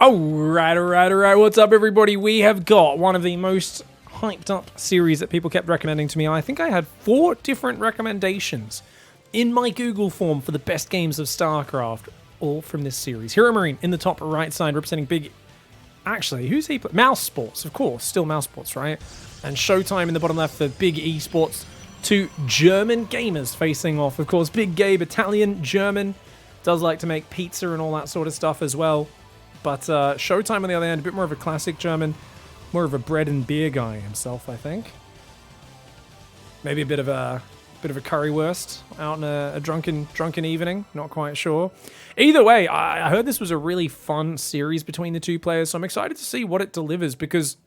Alright. What's up, everybody? We have got one of the most hyped up series that people kept recommending to me. I think I had 4 different recommendations in my Google form for the best games of StarCraft, all from this series. HeroMarine in the top right side, representing big... Actually, who's he? Mouse Sports, of course. Still Mouse Sports, right? And ShoWTimE in the bottom left for big esports. 2 German gamers facing off. Of course, Big Gabe, Italian, German. Does like to make pizza and all that sort of stuff as well. But ShoWTimE on the other hand, a bit more of a classic German, more of a bread and beer guy himself, I think. Maybe a bit of a currywurst out in a drunken evening. Not quite sure. Either way, I heard this was a really fun series between the 2 players, so I'm excited to see what it delivers because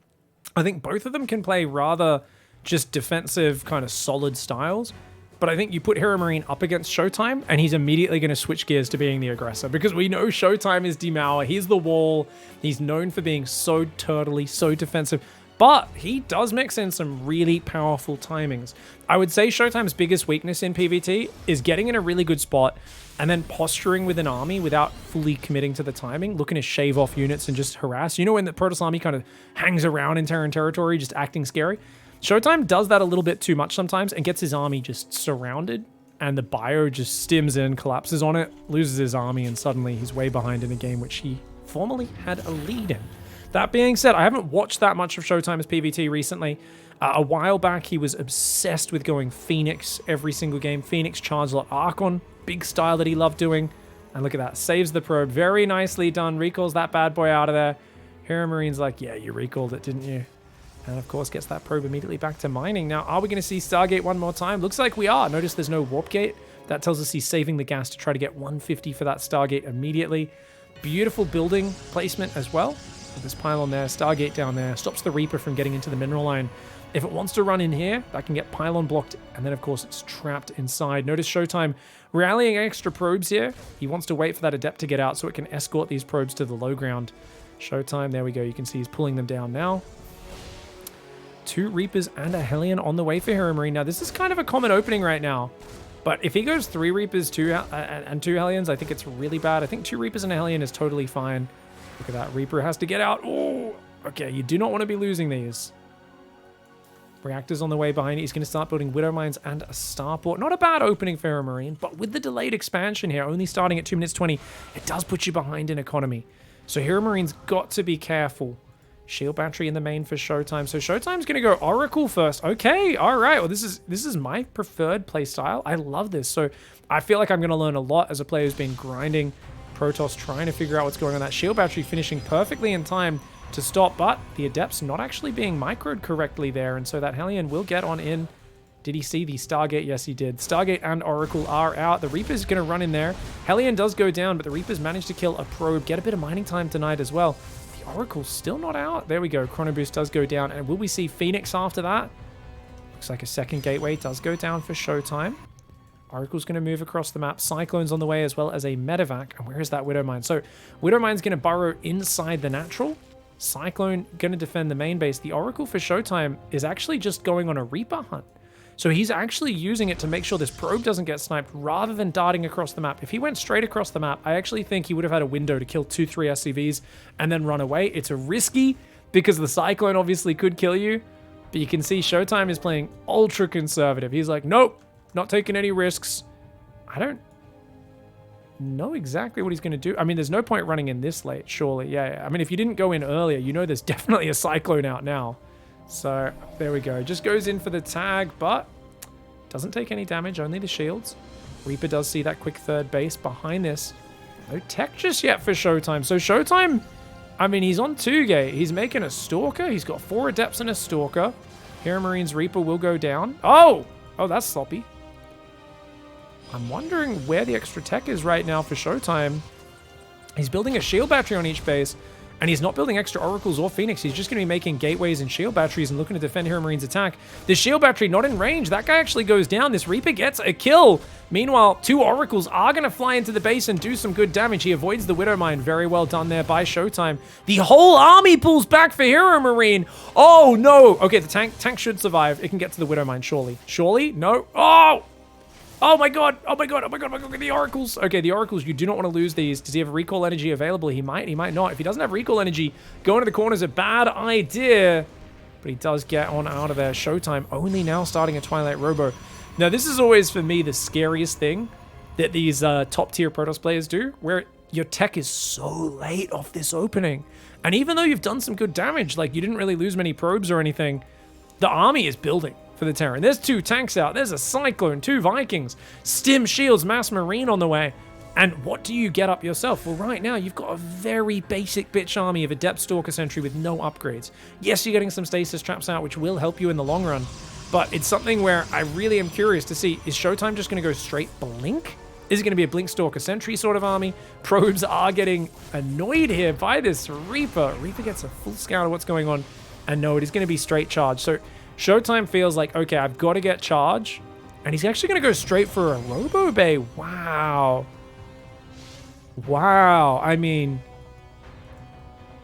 I think both of them can play rather just defensive, kind of solid styles. But I think you put HeroMarine up against ShoWTimE, and he's immediately going to switch gears to being the aggressor. Because we know ShoWTimE is Demour. He's the wall. He's known for being so turtly, so defensive. But he does mix in some really powerful timings. I would say ShoWTimE's biggest weakness in PvT is getting in a really good spot and then posturing with an army without fully committing to the timing, looking to shave off units and just harass. You know when the Protoss army kind of hangs around in Terran territory, just acting scary? ShoWTimE does that a little bit too much sometimes and gets his army just surrounded, and the bio just stims in, collapses on it, loses his army, and suddenly he's way behind in a game which he formerly had a lead in. That being said, I haven't watched that much of ShoWTimE's PvT recently. A while back, he was obsessed with going Phoenix every single game. Phoenix, Chancellor, Archon, big style that he loved doing. And look at that, saves the probe. Very nicely done, recalls that bad boy out of there. HeroMarine's like, yeah, you recalled it, didn't you? And of course gets that probe immediately back to mining. Now, are we going to see Stargate one more time? Looks like we are. Notice there's no warp gate. That tells us he's saving the gas to try to get 150 for that Stargate immediately. Beautiful building placement as well. With this pylon there, Stargate down there. Stops the Reaper from getting into the mineral line. If it wants to run in here, that can get pylon blocked. And then, of course, it's trapped inside. Notice ShoWTimE rallying extra probes here. He wants to wait for that Adept to get out so it can escort these probes to the low ground. ShoWTimE, there we go. You can see he's pulling them down now. 2 Reapers and a Hellion on the way for HeroMarine. Now, this is kind of a common opening right now. But if he goes 3 Reapers and 2 Hellions, I think it's really bad. I think 2 Reapers and a Hellion is totally fine. Look at that. Reaper has to get out. Oh, okay. You do not want to be losing these. Reactors on the way behind. He's going to start building Widow Mines and a Starport. Not a bad opening for HeroMarine, but with the delayed expansion here, only starting at 2 minutes 20, it does put you behind in economy. So HeroMarine's got to be careful. Shield battery in the main for ShoWTimE. So ShoWTimE's going to go Oracle first. Okay, all right. Well, this is my preferred playstyle. I love this. So I feel like I'm going to learn a lot as a player who's been grinding Protoss, trying to figure out what's going on. That shield battery finishing perfectly in time to stop, but the Adept's not actually being microed correctly there, and so that Hellion will get on in. Did he see the Stargate? Yes, he did. Stargate and Oracle are out. The Reaper's going to run in there. Hellion does go down, but the Reaper's managed to kill a probe, get a bit of mining time tonight as well. Oracle's still not out. There we go. Chrono Boost does go down. And will we see Phoenix after that? Looks like a second gateway does go down for ShoWTimE. Oracle's going to move across the map. Cyclone's on the way as well as a medevac. And where is that Widow Mine? So Widow Mine's going to burrow inside the natural. Cyclone going to defend the main base. The Oracle for ShoWTimE is actually just going on a Reaper hunt. So he's actually using it to make sure this probe doesn't get sniped rather than darting across the map. If he went straight across the map, I actually think he would have had a window to kill 2-3 SCVs and then run away. It's a risky because the Cyclone obviously could kill you. But you can see ShoWTimE is playing ultra conservative. He's like, nope, not taking any risks. I don't know exactly what he's going to do. I mean, there's no point running in this late, surely. Yeah. I mean, if you didn't go in earlier, you know there's definitely a Cyclone out now. So there we go. Just goes in for the tag, but doesn't take any damage, only the shields. Reaper does see that quick third base behind this. No tech just yet for ShoWTimE. So ShoWTimE, I mean, he's on 2 gate. He's making a Stalker. He's got 4 Adepts and a Stalker. HeroMarine's Reaper will go down. Oh, that's sloppy. I'm wondering where the extra tech is right now for ShoWTimE. He's building a shield battery on each base. And he's not building extra Oracles or Phoenix. He's just going to be making gateways and shield batteries and looking to defend HeroMarine's attack. The shield battery not in range. That guy actually goes down. This Reaper gets a kill. Meanwhile, 2 Oracles are going to fly into the base and do some good damage. He avoids the Widow Mine. Very well done there by ShoWTimE. The whole army pulls back for HeroMarine. Oh, no. Okay, the tank should survive. It can get to the Widow Mine, surely. Surely? No. Oh! Oh my god, oh my god, oh my god, oh my god, the oracles. Okay, the oracles, you do not want to lose these. Does he have recall energy available? He might not. If he doesn't have recall energy, going to the corner is a bad idea. But he does get on out of there. ShoWTimE only now starting a Twilight Robo. Now, this is always, for me, the scariest thing that these top-tier Protoss players do, where your tech is so late off this opening. And even though you've done some good damage, like you didn't really lose many probes or anything, the army is building for the Terran. There's 2 tanks out. There's a Cyclone, 2 Vikings, Stim Shields, Mass Marine on the way. And what do you get up yourself? Well, right now, you've got a very basic bitch army of Adept Stalker Sentry with no upgrades. Yes, you're getting some stasis traps out, which will help you in the long run. But it's something where I really am curious to see, is ShoWTimE just going to go straight Blink? Is it going to be a Blink Stalker Sentry sort of army? Probes are getting annoyed here by this Reaper. Reaper gets a full scout of what's going on. And no, it is going to be straight charge. So ShoWTimE feels like, okay, I've got to get charge. And he's actually going to go straight for a Robo Bay. Wow. Wow. I mean,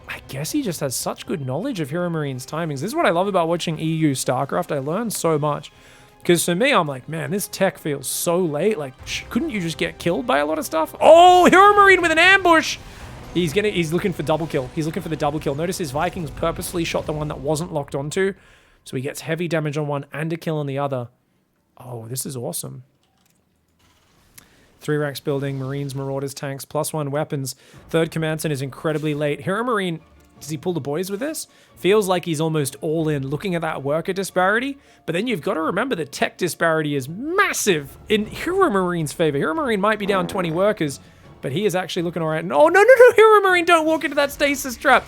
I guess he just has such good knowledge of HeroMarine's timings. This is what I love about watching EU StarCraft. I learn so much. Because for me, I'm like, man, this tech feels so late. Like, couldn't you just get killed by a lot of stuff? Oh, HeroMarine with an ambush! He's looking for double kill. He's looking for the double kill. Notice his Vikings purposely shot the one that wasn't locked onto. So he gets heavy damage on one and a kill on the other. Oh, this is awesome. 3 racks building, Marines, Marauders, tanks, +1 weapons. 3rd command center is incredibly late. HeroMarine, does he pull the boys with this? Feels like he's almost all in, looking at that worker disparity. But then you've got to remember the tech disparity is massive in HeroMarine's favor. HeroMarine might be down 20 workers, but he is actually looking all right. And, oh, no, HeroMarine, don't walk into that stasis trap.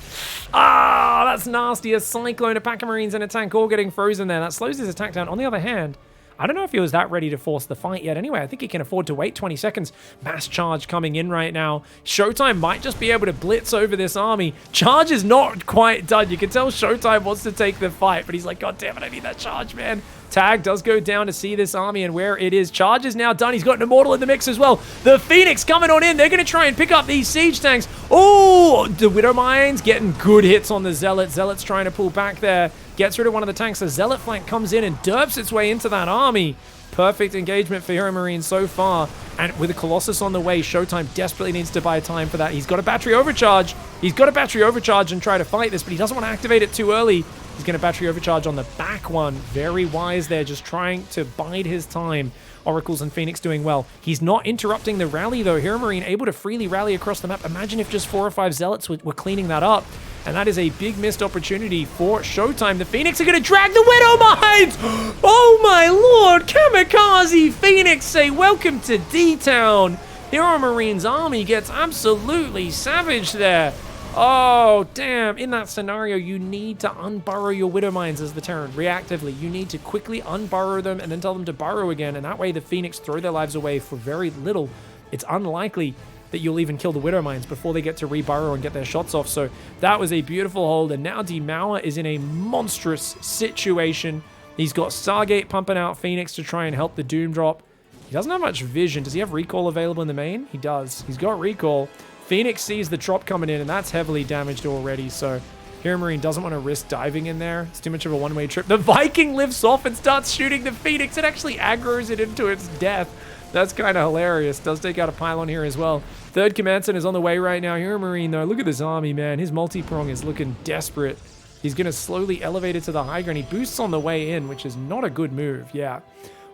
Ah, that's nasty. A Cyclone, a pack of Marines, and a tank all getting frozen there. That slows his attack down. On the other hand, I don't know if he was that ready to force the fight yet. Anyway, I think he can afford to wait 20 seconds. Mass charge coming in right now. ShoWTimE might just be able to blitz over this army. Charge is not quite done. You can tell ShoWTimE wants to take the fight, but he's like, God damn it, I need that charge, man. Tag does go down to see this army and where it is. Charge is now done. He's got an Immortal in the mix as well. The Phoenix coming on in. They're going to try and pick up these siege tanks. Oh, the Widow Mines getting good hits on the Zealot. Zealot's trying to pull back there. Gets rid of one of the tanks. The Zealot flank comes in and derps its way into that army. Perfect engagement for HeroMarine so far. And with a Colossus on the way, ShoWTimE desperately needs to buy time for that. He's got a battery overcharge. He's got a battery overcharge and try to fight this, but he doesn't want to activate it too early. He's going to battery overcharge on the back one. Very wise there, just trying to bide his time. Oracles and Phoenix doing well. He's not interrupting the rally, though. HeroMarine able to freely rally across the map. Imagine if just 4 or 5 Zealots were cleaning that up. And that is a big missed opportunity for ShoWTimE. The Phoenix are going to drag the Widow Mines! Oh my lord! Kamikaze Phoenix say welcome to D-Town. HeroMarine's army gets absolutely savaged there. Oh, damn. In that scenario, you need to unburrow your Widow Mines as the Terran reactively. You need to quickly unburrow them and then tell them to burrow again. And that way the Phoenix throw their lives away for very little. It's unlikely that you'll even kill the Widow Mines before they get to reburrow and get their shots off. So that was a beautiful hold. And now Demour is in a monstrous situation. He's got Stargate pumping out Phoenix to try and help the Doom drop. He doesn't have much vision. Does he have recall available in the main? He does. He's got recall. Phoenix sees the drop coming in, and that's heavily damaged already, so HeroMarine doesn't want to risk diving in there. It's too much of a one-way trip. The Viking lifts off and starts shooting the Phoenix. It actually aggroes it into its death. That's kind of hilarious. Does take out a pylon here as well. 3rd command center is on the way right now. HeroMarine, though, look at this army, man. His multi-prong is looking desperate. He's going to slowly elevate it to the high ground. He boosts on the way in, which is not a good move. Yeah,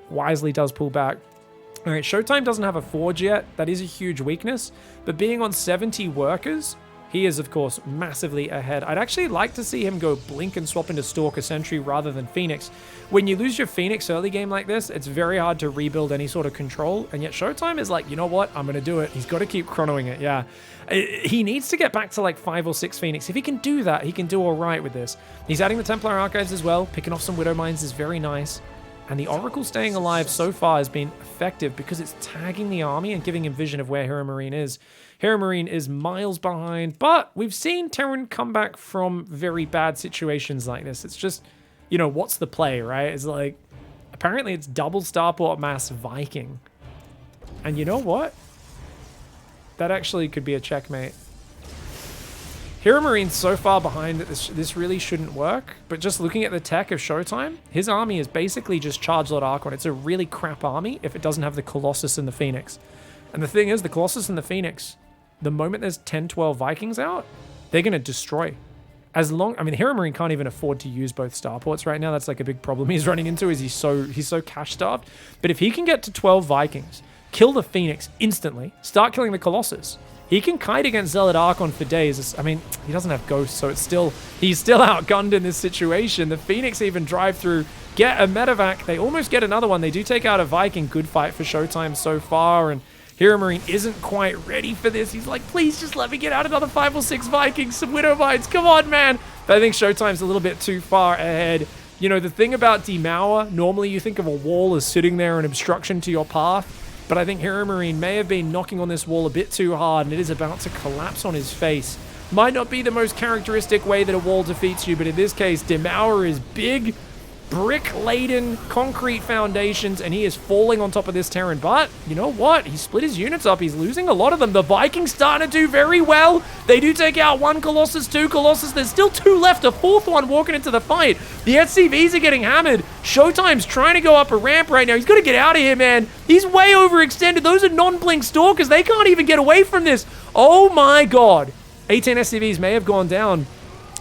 wisely does pull back. All right, ShoWTimE doesn't have a forge yet. That is a huge weakness. But being on 70 workers, he is, of course, massively ahead. I'd actually like to see him go Blink and swap into Stalker Sentry rather than Phoenix. When you lose your Phoenix early game like this, it's very hard to rebuild any sort of control. And yet ShoWTimE is like, you know what? I'm going to do it. He's got to keep chronoing it, yeah. He needs to get back to like 5 or 6 Phoenix. If he can do that, he can do all right with this. He's adding the Templar Archives as well. Picking off some Widow Mines is very nice. And the Oracle staying alive so far has been effective because it's tagging the army and giving him vision of where HeroMarine is. HeroMarine is miles behind, but we've seen Terran come back from very bad situations like this. It's just, you know, what's the play, right? It's like, apparently it's double Starport Mass Viking. And you know what? That actually could be a checkmate. HeroMarine's so far behind that this really shouldn't work, but just looking at the tech of ShoWTimE, his army is basically just Charge Lord Archon. It's a really crap army if it doesn't have the Colossus and the Phoenix. And the thing is, the Colossus and the Phoenix, the moment there's 10, 12 Vikings out, they're going to destroy. I mean, HeroMarine can't even afford to use both starports right now. That's like a big problem he's running into, is he's so cash starved. But if he can get to 12 Vikings, kill the Phoenix instantly, start killing the Colossus, he can kite against Zealot Archon for days. I mean, he doesn't have Ghosts, so he's still outgunned in this situation. The Phoenix even drive through, get a medevac. They almost get another one. They do take out a Viking. Good fight for ShoWTimE so far, and HeroMarine isn't quite ready for this. He's like, please just let me get out another 5 or 6 Vikings, some Widow Mines. Come on, man. But I think ShoWTimE's a little bit too far ahead. You know, the thing about Demour, normally you think of a wall as sitting there, an obstruction to your path. But I think HeroMarine may have been knocking on this wall a bit too hard, and it is about to collapse on his face. Might not be the most characteristic way that a wall defeats you, but in this case, Demour is big, brick-laden, concrete foundations, and he is falling on top of this Terran. But, you know what? He split his units up. He's losing a lot of them. The Vikings starting to do very well. They do take out 1 Colossus, 2 Colossus. There's still 2 left. A 4th one walking into the fight. The SCVs are getting hammered. ShoWTimE's trying to go up a ramp right now. He's got to get out of here, man. He's way overextended. Those are non-blink stalkers. They can't even get away from this. Oh my god. 18 SCVs may have gone down,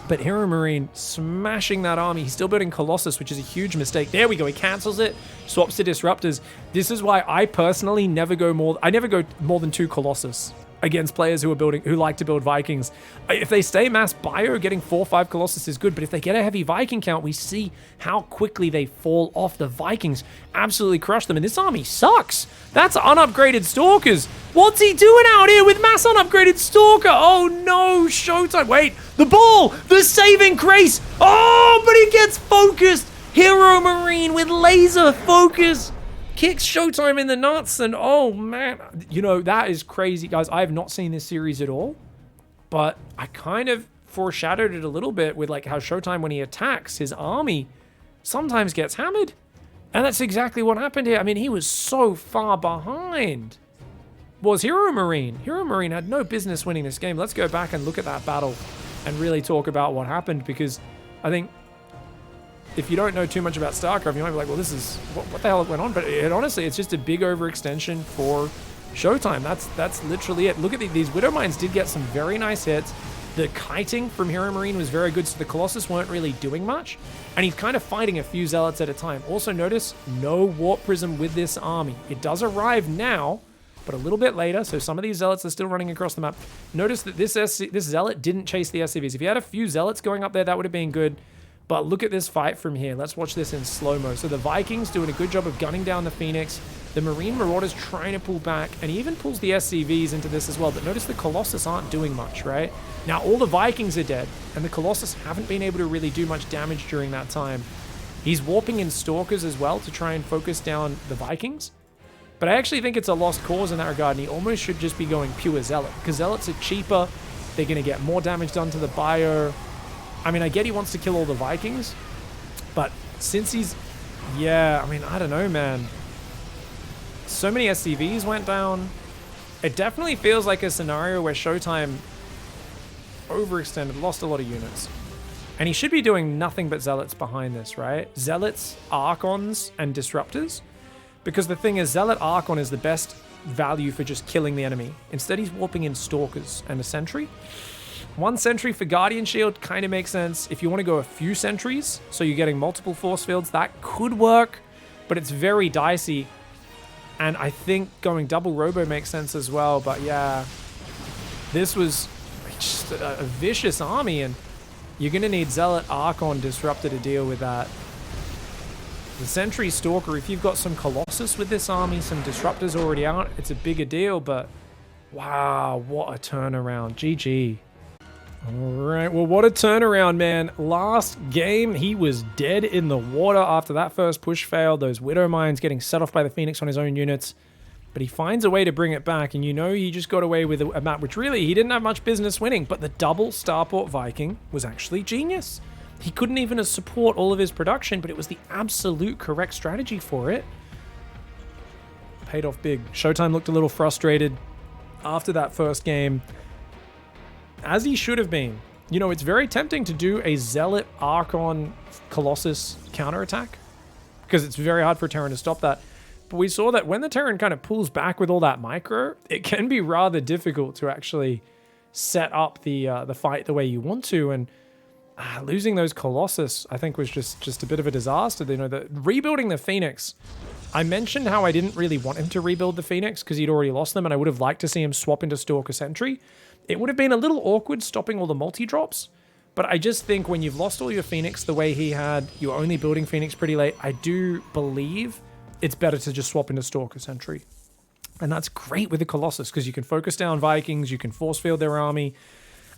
but HeroMarine smashing that army. He's still building Colossus, which is a huge mistake. There we go. He cancels it, swaps to Disruptors. This is why I personally never go more than 2 Colossus against players who like to build Vikings. If they stay mass bio, getting 4 or 5 Colossus is good, but if they get a heavy Viking count, we see how quickly they fall off. The Vikings absolutely crush them, and this army sucks. That's unupgraded Stalkers. What's he doing out here with mass unupgraded Stalker? Oh no, ShoWTimE. Wait, the ball, the saving grace. Oh, but he gets focused. HeroMarine with laser focus kicks ShoWTimE in the nuts, and oh man, you know, that is crazy, guys. I have not seen this series at all, but I kind of foreshadowed it a little bit with like how ShoWTimE, when he attacks, his army sometimes gets hammered, and that's exactly what happened here. I mean, he was so far behind. Was HeroMarine. HeroMarine had no business winning this game. Let's go back and look at that battle and really talk about what happened, because I think if you don't know too much about StarCraft, you might be like, well, this is, what the hell went on? But honestly, it's just a big overextension for ShoWTimE. That's literally it. Look at these Widow Mines did get some very nice hits. The kiting from HeroMarine was very good, so the Colossus weren't really doing much. And he's kind of fighting a few Zealots at a time. Also notice, no Warp Prism with this army. It does arrive now, but a little bit later, so some of these Zealots are still running across the map. Notice that this Zealot didn't chase the SCVs. If you had a few Zealots going up there, that would have been good. But look at this fight from here. Let's watch this in slow-mo. So the Vikings doing a good job of gunning down the Phoenix. The Marine Marauders trying to pull back, and he even pulls the SCVs into this as well. But notice the Colossus aren't doing much, right? Now all the Vikings are dead, and the Colossus haven't been able to really do much damage during that time. He's warping in Stalkers as well to try and focus down the Vikings. But I actually think it's a lost cause in that regard, and he almost should just be going pure Zealot, because Zealots are cheaper. They're going to get more damage done to the bio. I mean, I get he wants to kill all the Vikings, but since he's... Yeah, I mean, I don't know, man. So many SCVs went down. It definitely feels like a scenario where ShoWTimE overextended, lost a lot of units. And he should be doing nothing but Zealots behind this, right? Zealots, Archons, and Disruptors. Because the thing is, Zealot Archon is the best value for just killing the enemy. Instead, he's warping in Stalkers and a Sentry. 1 sentry for Guardian Shield kind of makes sense. If you want to go a few sentries, so you're getting multiple force fields, that could work, but it's very dicey. And I think going double Robo makes sense as well, but yeah, this was just a vicious army, and you're going to need Zealot, Archon, Disruptor to deal with that. The Sentry Stalker, if you've got some Colossus with this army, some Disruptors already out, it's a bigger deal, but wow, what a turnaround. GG. All right, well, what a turnaround, man. Last game, he was dead in the water after that first push failed. Those Widow Mines getting set off by the Phoenix on his own units. But he finds a way to bring it back, and you know he just got away with a map which really he didn't have much business winning. But the double Starport Viking was actually genius. He couldn't even support all of his production, but it was the absolute correct strategy for it. Paid off big. ShoWTimE looked a little frustrated after that first game, as he should have been. you know, it's very tempting to do a Zealot Archon Colossus counterattack because it's very hard for Terran to stop that. But we saw that when the Terran kind of pulls back with all that micro, it can be rather difficult to actually set up the fight the way you want to. And losing those Colossus, I think, was just a bit of a disaster. You know, rebuilding the Phoenix. I mentioned how I didn't really want him to rebuild the Phoenix because he'd already lost them, and I would have liked to see him swap into Stalker Sentry. It would have been a little awkward stopping all the multi-drops, but I just think when you've lost all your Phoenix the way he had, you're only building Phoenix pretty late, I do believe it's better to just swap into Stalker Sentry. And that's great with the Colossus because you can focus down Vikings, you can force field their army.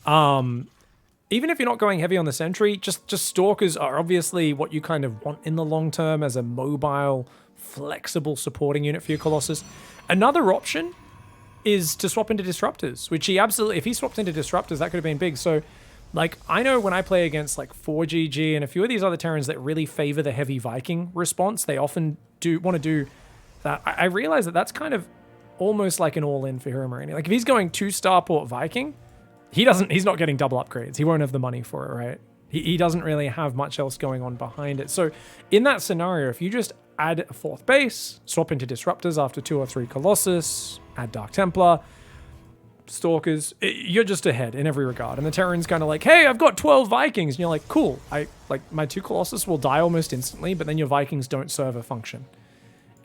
Even if you're not going heavy on the Sentry, just Stalkers are obviously what you kind of want in the long term as a mobile, flexible supporting unit for your Colossus. Another option is to swap into Disruptors, which he absolutely, if he swapped into Disruptors, that could have been big. So, like, I know when I play against, like, 4GG and a few of these other Terrans that really favor the heavy Viking response, they often do want to do that. I realize that that's kind of almost like an all-in for HeroMarine. Like, if he's going 2 Starport Viking, he's not getting double upgrades. He won't have the money for it, right? He doesn't really have much else going on behind it. So, in that scenario, if you just add a 4th base, swap into Disruptors after 2 or 3 Colossus, add Dark Templar, Stalkers, you're just ahead in every regard. And the Terran's kind of like, hey, I've got 12 Vikings. And you're like, cool. My 2 Colossus will die almost instantly, but then your Vikings don't serve a function.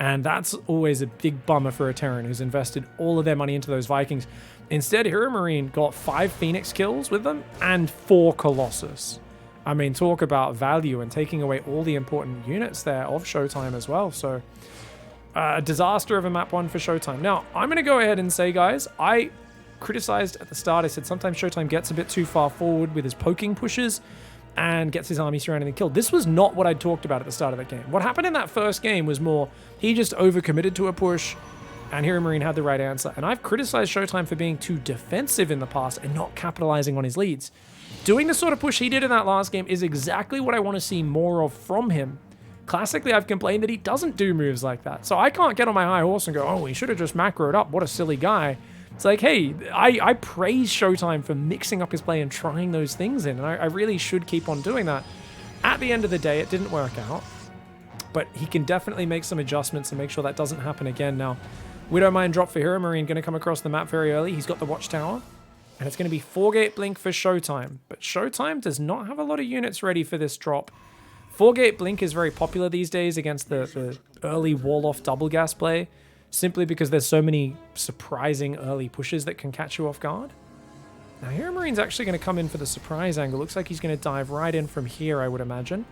And that's always a big bummer for a Terran who's invested all of their money into those Vikings. Instead, HeroMarine got 5 Phoenix kills with them and 4 Colossus. I mean, talk about value and taking away all the important units there of ShoWTimE as well. So, a disaster of a map 1 for ShoWTimE. Now, I'm going to go ahead and say, guys, I criticized at the start. I said sometimes ShoWTimE gets a bit too far forward with his poking pushes and gets his army surrounded and killed. This was not what I talked about at the start of the game. What happened in that first game was more, he just overcommitted to a push and HeroMarine had the right answer. And I've criticized ShoWTimE for being too defensive in the past and not capitalizing on his leads. Doing the sort of push he did in that last game is exactly what I want to see more of from him. Classically, I've complained that he doesn't do moves like that. So I can't get on my high horse and go, oh, he should have just macroed up. What a silly guy. It's like, hey, I praise ShoWTimE for mixing up his play and trying those things in. And I really should keep on doing that. At the end of the day, it didn't work out. But he can definitely make some adjustments and make sure that doesn't happen again. Now, Widowmine drop for HeroMarine going to come across the map very early. He's got the Watchtower. And it's going to be 4-gate blink for ShoWTimE. But ShoWTimE does not have a lot of units ready for this drop. 4-gate blink is very popular these days against the early wall-off double gas play, simply because there's so many surprising early pushes that can catch you off guard. Now, HeroMarine's actually going to come in for the surprise angle. Looks like he's going to dive right in from here, I would imagine.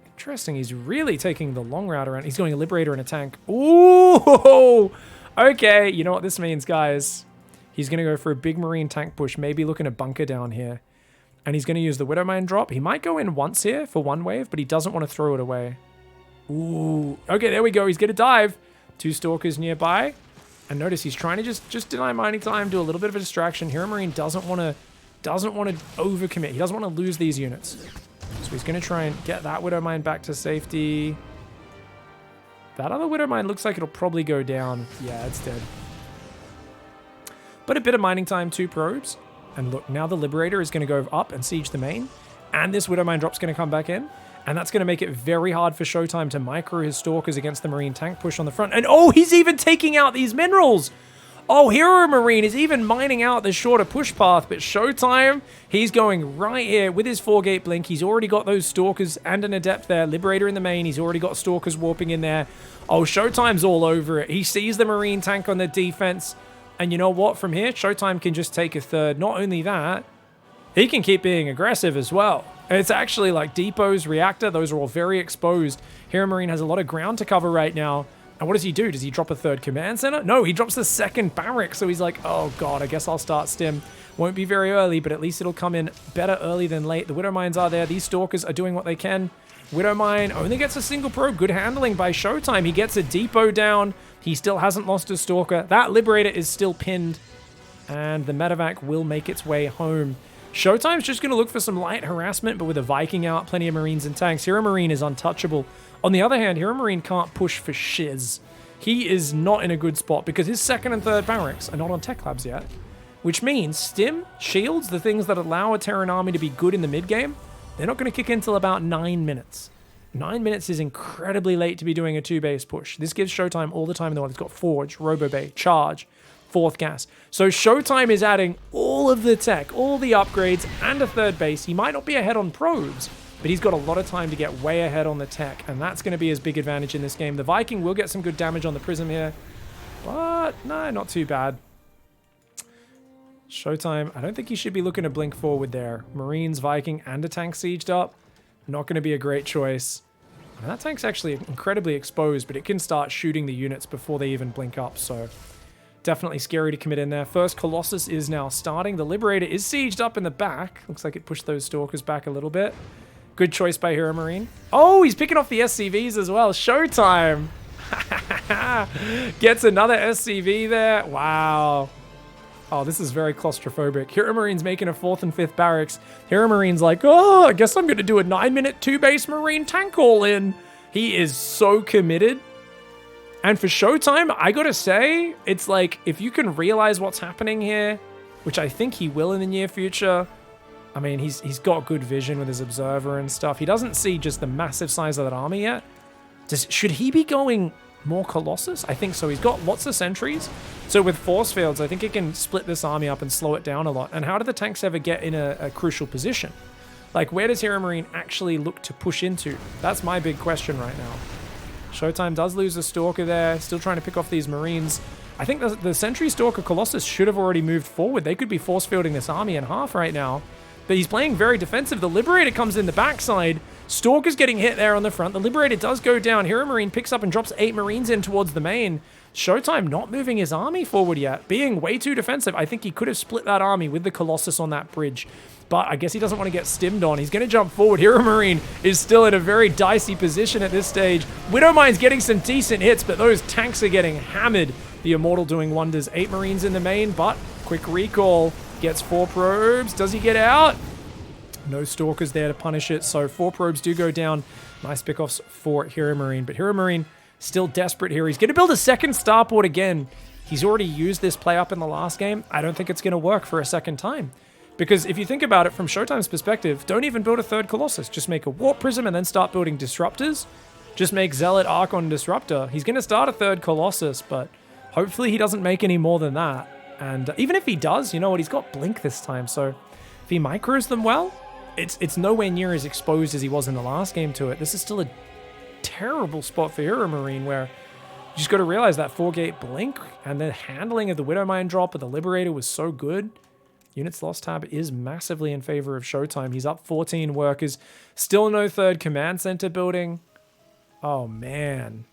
Interesting. He's really taking the long route around. He's going a Liberator and a tank. Ooh! Okay, you know what this means, guys. He's going to go for a big Marine tank push, maybe looking to bunker down here. And he's going to use the Widowmine drop. He might go in once here for one wave, but he doesn't want to throw it away. Ooh. Okay, there we go. He's going to dive. 2 Stalkers nearby. And notice he's trying to just deny mining time, do a little bit of a distraction. HeroMarine doesn't want to overcommit. He doesn't want to lose these units. So he's going to try and get that Widowmine back to safety. That other Widowmine looks like it'll probably go down. Yeah, it's dead. But a bit of mining time, 2 probes. And look, now the Liberator is going to go up and siege the main. And this Widowmine drop's going to come back in. And that's going to make it very hard for ShoWTimE to micro his Stalkers against the Marine tank push on the front. And oh, he's even taking out these minerals. Oh, HeroMarine is even mining out the shorter push path. But ShoWTimE, he's going right here with his 4-gate blink. He's already got those Stalkers and an Adept there. Liberator in the main. He's already got Stalkers warping in there. Oh, ShoWTimE's all over it. He sees the Marine tank on the defense. And you know what? From here, ShoWTimE can just take a third. Not only that, he can keep being aggressive as well. It's actually like Depot's Reactor. Those are all very exposed. HeroMarine has a lot of ground to cover right now. And what does he do? Does he drop a 3rd command center? No, he drops the 2nd barrack. So he's like, oh god, I guess I'll start stim. Won't be very early, but at least it'll come in better early than late. The Widowmines are there. These Stalkers are doing what they can. Widowmine only gets a single probe. Good handling by ShoWTimE. He gets a Depot down. He still hasn't lost his Stalker. That Liberator is still pinned. And the Medevac will make its way home. ShoWTime's just going to look for some light harassment, but with a Viking out, plenty of Marines and tanks. HeroMarine is untouchable. On the other hand, HeroMarine can't push for shiz. He is not in a good spot because his 2nd and 3rd barracks are not on Tech Labs yet, which means stim, shields, the things that allow a Terran army to be good in the mid-game, they're not going to kick in until about 9 minutes. 9 minutes is incredibly late to be doing a 2-base push. This gives ShoWTimE all the time in the world. It's got Forge, RoboBay, Charge, 4th Gas. So ShoWTimE is adding all of the tech, all the upgrades, and a 3rd base. He might not be ahead on probes, but he's got a lot of time to get way ahead on the tech, and that's going to be his big advantage in this game. The Viking will get some good damage on the Prism here, but no, not too bad. ShoWTimE, I don't think he should be looking to blink forward there. Marines, Viking, and a tank sieged up. Not going to be a great choice. And that tank's actually incredibly exposed, but it can start shooting the units before they even blink up, so definitely scary to commit in there. First Colossus is now starting. The Liberator is sieged up in the back. Looks like it pushed those Stalkers back a little bit. Good choice by HeroMarine. Oh, he's picking off the SCVs as well. ShoWTimE gets another SCV there. Wow. Oh, this is very claustrophobic. HeroMarine's making a 4th and 5th barracks. HeroMarine's like, oh, I guess I'm going to do a 9-minute 2-base Marine tank all-in. He is so committed. And for ShoWTimE, I gotta say, it's like, if you can realize what's happening here, which I think he will in the near future, I mean, he's got good vision with his observer and stuff. He doesn't see just the massive size of that army yet. Should he be going more Colossus? I think so. He's got lots of sentries. So with force fields, I think he can split this army up and slow it down a lot. And how do the tanks ever get in a crucial position? Like, where does HeroMarine actually look to push into? That's my big question right now. ShoWTimE does lose a Stalker there. Still trying to pick off these Marines. I think the Sentry Stalker Colossus should have already moved forward. They could be force fielding this army in half right now. But he's playing very defensive. The Liberator comes in the backside. Stalker's getting hit there on the front. The Liberator does go down. HeroMarine picks up and drops 8 Marines in towards the main. ShoWTimE not moving his army forward yet. Being way too defensive. I think he could have split that army with the Colossus on that bridge. But I guess he doesn't want to get stimmed on. He's going to jump forward. HeroMarine is still in a very dicey position at this stage. Widowmine's getting some decent hits, but those tanks are getting hammered. The Immortal doing wonders. 8 Marines in the main, but quick recall. Gets 4 probes. Does he get out? No Stalkers there to punish it, so 4 probes do go down. Nice pickoffs for HeroMarine, but HeroMarine still desperate here. He's going to build a 2nd starport again. He's already used this play up in the last game. I don't think it's going to work for a 2nd time. Because if you think about it from ShoWTimE's perspective, don't even build a 3rd Colossus. Just make a Warp Prism and then start building Disruptors. Just make Zealot, Archon, Disruptor. He's going to start a 3rd Colossus, but hopefully he doesn't make any more than that. And even if he does, you know what? He's got Blink this time, so if he micros them well, it's nowhere near as exposed as he was in the last game to it. This is still a terrible spot for HeroMarine where you just got to realize that 4-gate Blink and the handling of the Widowmine drop of the Liberator was so good. Units lost tab is massively in favor of ShoWTimE. He's up 14 workers. Still no 3rd command center building. Oh, man.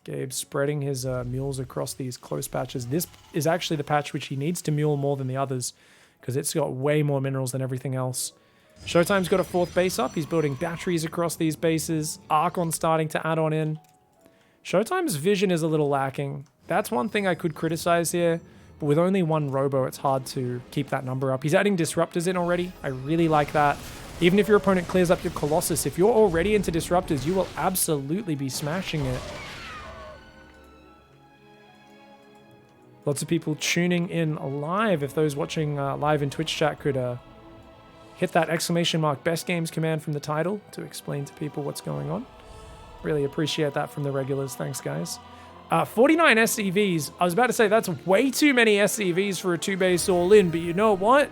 Gabe's spreading his mules across these close patches. This is actually the patch which he needs to mule more than the others because it's got way more minerals than everything else. ShoWTimE's got a 4th base up. He's building batteries across these bases. Archon starting to add on in. ShoWTimE's vision is a little lacking. That's one thing I could criticize here. But with only 1 Robo, it's hard to keep that number up. He's adding Disruptors in already. I really like that. Even if your opponent clears up your Colossus, if you're already into Disruptors, you will absolutely be smashing it. Lots of people tuning in live. If those watching live in Twitch chat could hit that ! Best Games command from the title to explain to people what's going on. Really appreciate that from the regulars. Thanks, guys. 49 SCVs. I was about to say that's way too many SCVs for a 2-base all-in, but you know what?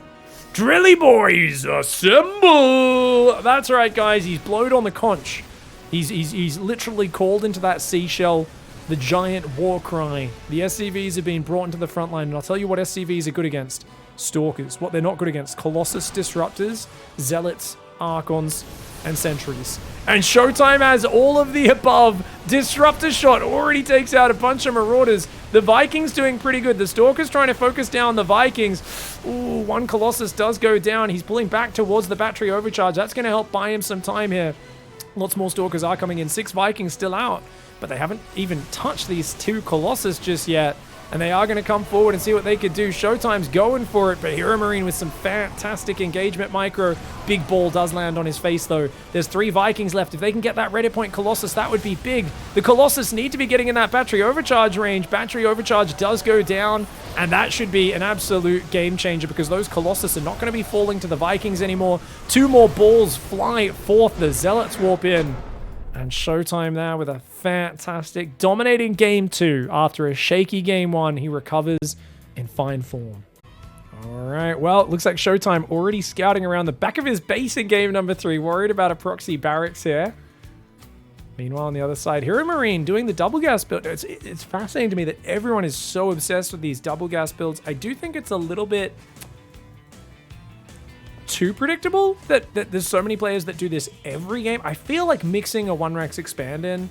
Drilly boys, assemble! That's right, guys. He's blowed on the conch. He's literally called into that seashell the giant war cry. The SCVs have been brought into the front line, and I'll tell you what SCVs are good against. Stalkers. What they're not good against. Colossus Disruptors, Zealots, Archons, and Sentries. And ShoWTimE has all of the above. Disruptor shot already takes out a bunch of Marauders. The Vikings doing pretty good. The Stalker's trying to focus down the Vikings. Ooh, 1 Colossus does go down. He's pulling back towards the battery overcharge. That's going to help buy him some time here. Lots more Stalkers are coming in. 6 Vikings still out. But they haven't even touched these 2 Colossus just yet. and they are going to come forward and see what they could do. ShoWTimE's going for it, but HeroMarine with some fantastic engagement micro. Big ball does land on his face, though. There's 3 Vikings left. If they can get that Reddit point Colossus, that would be big. The Colossus need to be getting in that battery overcharge range. Battery overcharge does go down, and that should be an absolute game changer because those Colossus are not going to be falling to the Vikings anymore. 2 more balls fly forth. The Zealots warp in. And ShoWTimE there with a fantastic dominating game 2. After a shaky game 1, he recovers in fine form. All right, well, it looks like ShoWTimE already scouting around the back of his base in game number 3, worried about a proxy barracks here. Meanwhile, on the other side, HeroMarine doing the double gas build. It's fascinating to me that everyone is so obsessed with these double gas builds. I do think it's a little bit too predictable that there's so many players that do this every game. I feel like mixing a 1-Rex expand in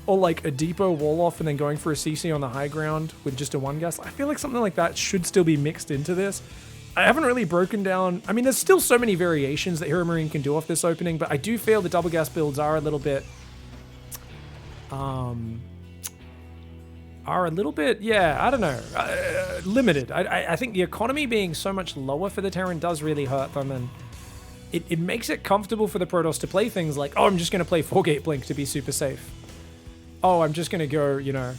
or like a depot wall off and then going for a CC on the high ground with just a 1-gas. I feel like something like that should still be mixed into this. I haven't really broken down. I mean, there's still so many variations that HeroMarine can do off this opening, but I do feel the double gas builds are a little bit yeah, I don't know, limited. I think the economy being so much lower for the Terran does really hurt them, and it makes it comfortable for the Protoss to play things like, oh, I'm just going to play 4-gate blink to be super safe. Oh, I'm just going to go, you know,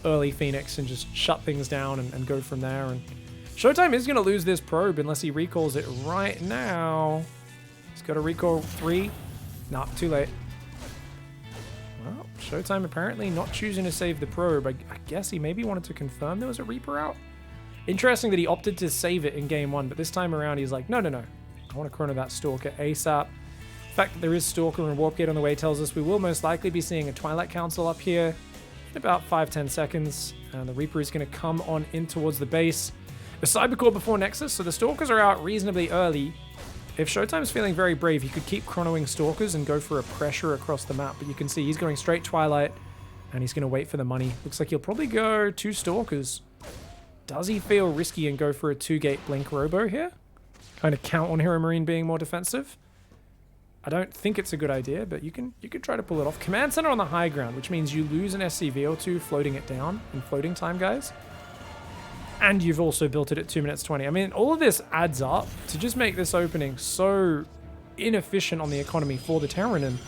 early Phoenix and just shut things down and go from there. And ShoWTimE is going to lose this probe unless he recalls it right now. He's got to recall 3. Nah, too late. Well, ShoWTimE apparently not choosing to save the probe. I guess he maybe wanted to confirm there was a Reaper out. Interesting that he opted to save it in game 1, but this time around he's like, no. I want to chrono that Stalker ASAP. The fact that there is Stalker and Warp Gate on the way tells us we will most likely be seeing a Twilight Council up here in about 5-10 seconds. And the Reaper is going to come on in towards the base. A Cybercore before Nexus, so the Stalkers are out reasonably early. If ShoWTimE's feeling very brave, he could keep chronoing Stalkers and go for a pressure across the map. But you can see he's going straight Twilight, and he's going to wait for the money. Looks like he'll probably go 2 Stalkers. Does he feel risky and go for a 2-gate Blink Robo here? Kind of count on HeroMarine being more defensive? I don't think it's a good idea, but you can try to pull it off. Command Center on the high ground, which means you lose an SCV or 2 floating it down in floating time, guys. And you've also built it at 2 minutes 20. I mean, all of this adds up to just make this opening so inefficient on the economy for the Terran. And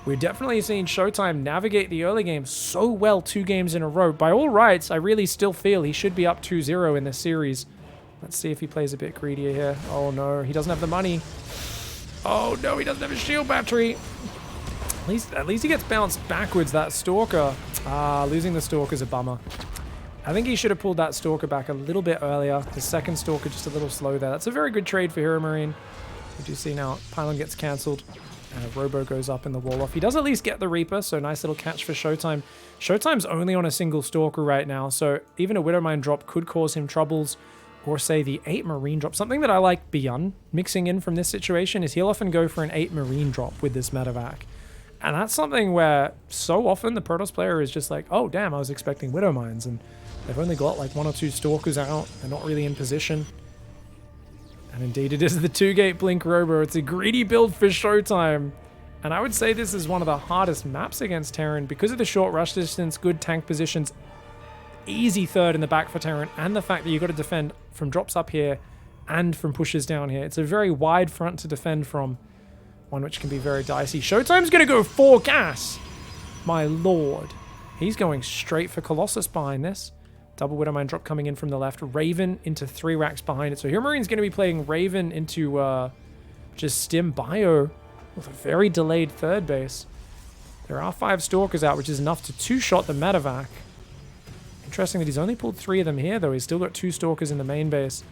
we're definitely seeing ShoWTimE navigate the early game so well 2 games in a row. By all rights, I really still feel he should be up 2-0 in this series. Let's see if he plays a bit greedier here. Oh no, he doesn't have the money. Oh no, he doesn't have a shield battery. At least he gets bounced backwards, that Stalker. Losing the Stalker's a bummer. I think he should have pulled that Stalker back a little bit earlier. The second Stalker just a little slow there. That's a very good trade for HeroMarine. You do see now Pylon gets cancelled. Robo goes up in the wall off. He does at least get the Reaper, so nice little catch for ShoWTimE. ShoWTimE's only on a single Stalker right now, so even a Widowmine drop could cause him troubles. Or say the 8 Marine drop. Something that I like beyond mixing in from this situation is he'll often go for an 8 Marine drop with this medevac. And that's something where so often the Protoss player is just like, oh damn, I was expecting Widowmines, and they've only got like 1 or 2 Stalkers out. They're not really in position. And indeed it is the 2-gate Blink Robo. It's a greedy build for ShoWTimE. And I would say this is one of the hardest maps against Terran because of the short rush distance, good tank positions, easy third in the back for Terran, and the fact that you've got to defend from drops up here and from pushes down here. It's a very wide front to defend from, one which can be very dicey. ShoWTimE's going to go 4 gas. My lord. He's going straight for Colossus behind this. Double Widowmine drop coming in from the left. Raven into 3 racks behind it. So HeroMarine's going to be playing Raven into just Stim Bio with a very delayed third base. There are 5 Stalkers out, which is enough to 2-shot the medevac. Interesting that he's only pulled 3 of them here, though. He's still got 2 Stalkers in the main base.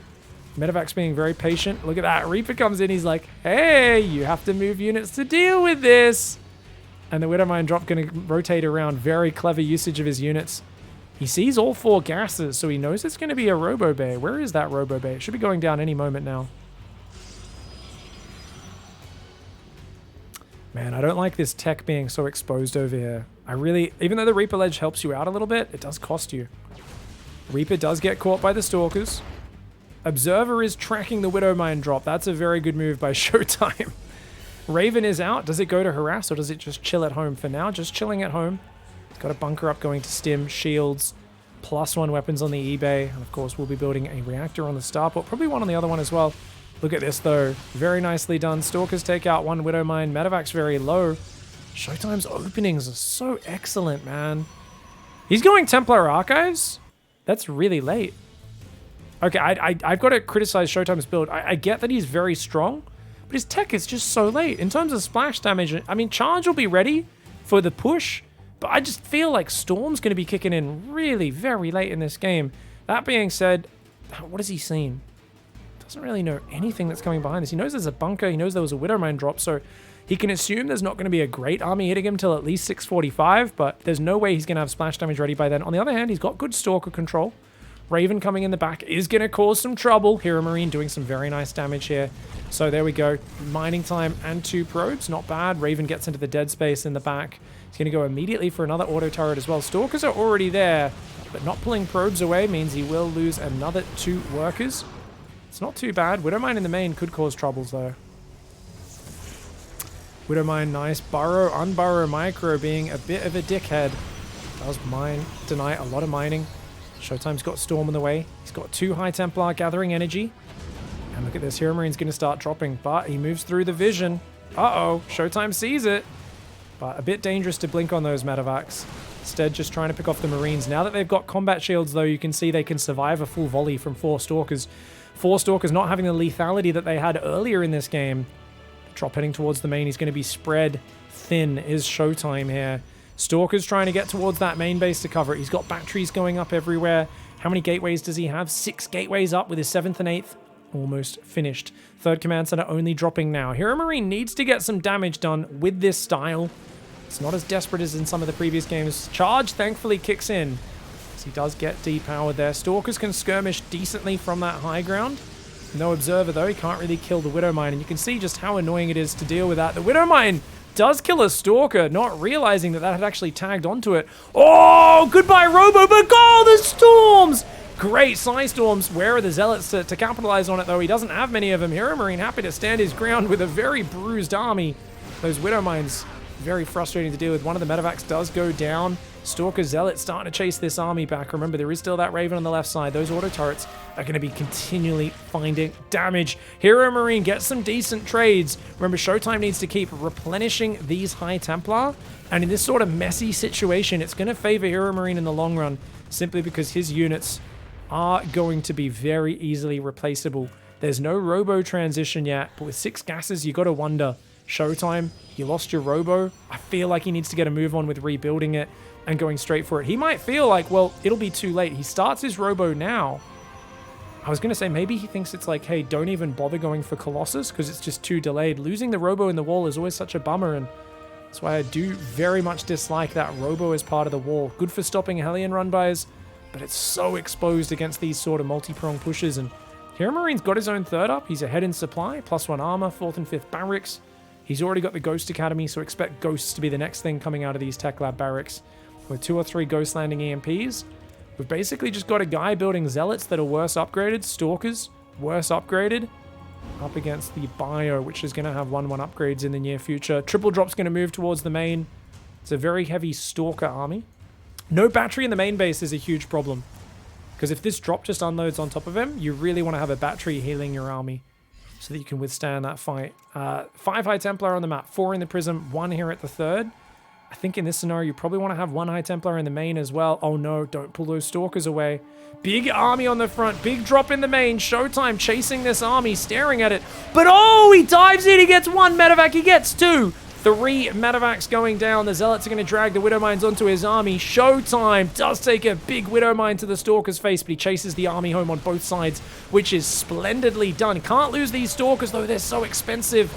Medevac's being very patient. Look at that. Reaper comes in. He's like, hey, you have to move units to deal with this. And the Widowmine drop going to rotate around. Very clever usage of his units. He sees all 4 gases, so he knows it's going to be a Robo Bay. Where is that Robo Bay? It should be going down any moment now. Man, I don't like this tech being so exposed over here. I really, even though the Reaper Ledge helps you out a little bit, it does cost you. Reaper does get caught by the Stalkers. Observer is tracking the Widowmine drop. That's a very good move by ShoWTimE. Raven is out. Does it go to harass or does it just chill at home? For now, just chilling at home. Got a bunker up going to stim, shields, +1 weapons on the eBay. And of course, we'll be building a reactor on the starport. Probably one on the other one as well. Look at this though. Very nicely done. Stalkers take out 1 Widow Mine. Medevac's very low. ShoWTimE's openings are so excellent, man. He's going Templar Archives? That's really late. Okay, I've got to criticize ShoWTimE's build. I get that he's very strong, but his tech is just so late. In terms of splash damage, I mean, Charge will be ready for the push, but I just feel like Storm's going to be kicking in really very late in this game. That being said, what has he seen? Doesn't really know anything that's coming behind this. He knows there's a bunker. He knows there was a Widow Mine drop, so he can assume there's not going to be a great army hitting him till at least 645, but there's no way he's going to have splash damage ready by then. On the other hand, he's got good Stalker control. Raven coming in the back is going to cause some trouble. HeroMarine doing some very nice damage here. So there we go. Mining time and 2 probes. Not bad. Raven gets into the dead space in the back. He's going to go immediately for another auto turret as well. Stalkers are already there, but not pulling probes away means he will lose another 2 workers. It's not too bad. Widow Mine in the main could cause troubles though. Widow Mine, nice. Burrow, unburrow, micro being a bit of a dickhead. Does mine, deny a lot of mining. ShoWTimE's got Storm on the way. He's got 2 High Templar gathering energy. And look at this. HeroMarine's going to start dropping, but he moves through the vision. Uh-oh. ShoWTimE sees it. But a bit dangerous to blink on those medevacs. Instead, just trying to pick off the Marines. Now that they've got combat shields, though, you can see they can survive a full volley from 4 Stalkers. 4 Stalkers not having the lethality that they had earlier in this game. Drop heading towards the main. He's going to be spread thin is ShoWTimE here. Stalker's trying to get towards that main base to cover it. He's got batteries going up everywhere. How many gateways does he have? 6 gateways up with his 7th and 8th. Almost finished. 3rd command center only dropping now. HeroMarine needs to get some damage done with this style. It's not as desperate as in some of the previous games. Charge thankfully kicks in, as he does get depowered there. Stalkers can skirmish decently from that high ground. No observer though. He can't really kill the Widow Mine, and you can see just how annoying it is to deal with that. The Widow Mine does kill a Stalker, not realizing that that had actually tagged onto it. Oh, goodbye Robo, but go, the Storms! Great Psy Storms. Where are the Zealots to capitalize on it, though? He doesn't have many of them. HeroMarine happy to stand his ground with a very bruised army. Those Widow Mines, very frustrating to deal with. One of the medevacs does go down. Stalker Zealot starting to chase this army back. Remember, there is still that Raven on the left side. Those auto turrets are going to be continually finding damage. HeroMarine gets some decent trades. Remember, ShoWTimE needs to keep replenishing these High Templar. And in this sort of messy situation, it's going to favor HeroMarine in the long run, simply because his units are going to be very easily replaceable. There's no Robo transition yet, but with 6 gases, you got to wonder, ShoWTimE, you lost your Robo. I feel like he needs to get a move on with rebuilding it and going straight for it. He might feel like, well, it'll be too late. He starts his Robo now. I was going to say, maybe he thinks it's like, hey, don't even bother going for Colossus because it's just too delayed. Losing the Robo in the wall is always such a bummer, and that's why I do very much dislike that Robo as part of the wall. Good for stopping Hellion run-bys, but it's so exposed against these sort of multi-prong pushes. And HeroMarine's got his own 3rd up. He's ahead in supply, +1 armor, 4th and 5th barracks. He's already got the Ghost Academy, so expect Ghosts to be the next thing coming out of these Tech Lab barracks. With 2 or 3 Ghost Landing EMPs, we've basically just got a guy building Zealots that are worse upgraded, Stalkers, worse upgraded, up against the Bio, which is going to have 1/1 upgrades in the near future. Triple Drop's going to move towards the main. It's a very heavy Stalker army. No battery in the main base is a huge problem, because if this drop just unloads on top of him, you really want to have a battery healing your army so that you can withstand that fight. 5 High Templar on the map, 4 in the Prism, 1 here at the 3rd. I think in this scenario, you probably want to have 1 High Templar in the main as well. Oh no, don't pull those Stalkers away. Big army on the front, big drop in the main. ShoWTimE chasing this army, staring at it. But oh, he dives in, he gets 1 medevac, he gets 2. 3 medevacs going down. The Zealots are going to drag the Widow Mines onto his army. ShoWTimE does take a big Widow Mine to the Stalker's face, but he chases the army home on both sides, which is splendidly done. Can't lose these Stalkers, though. They're so expensive.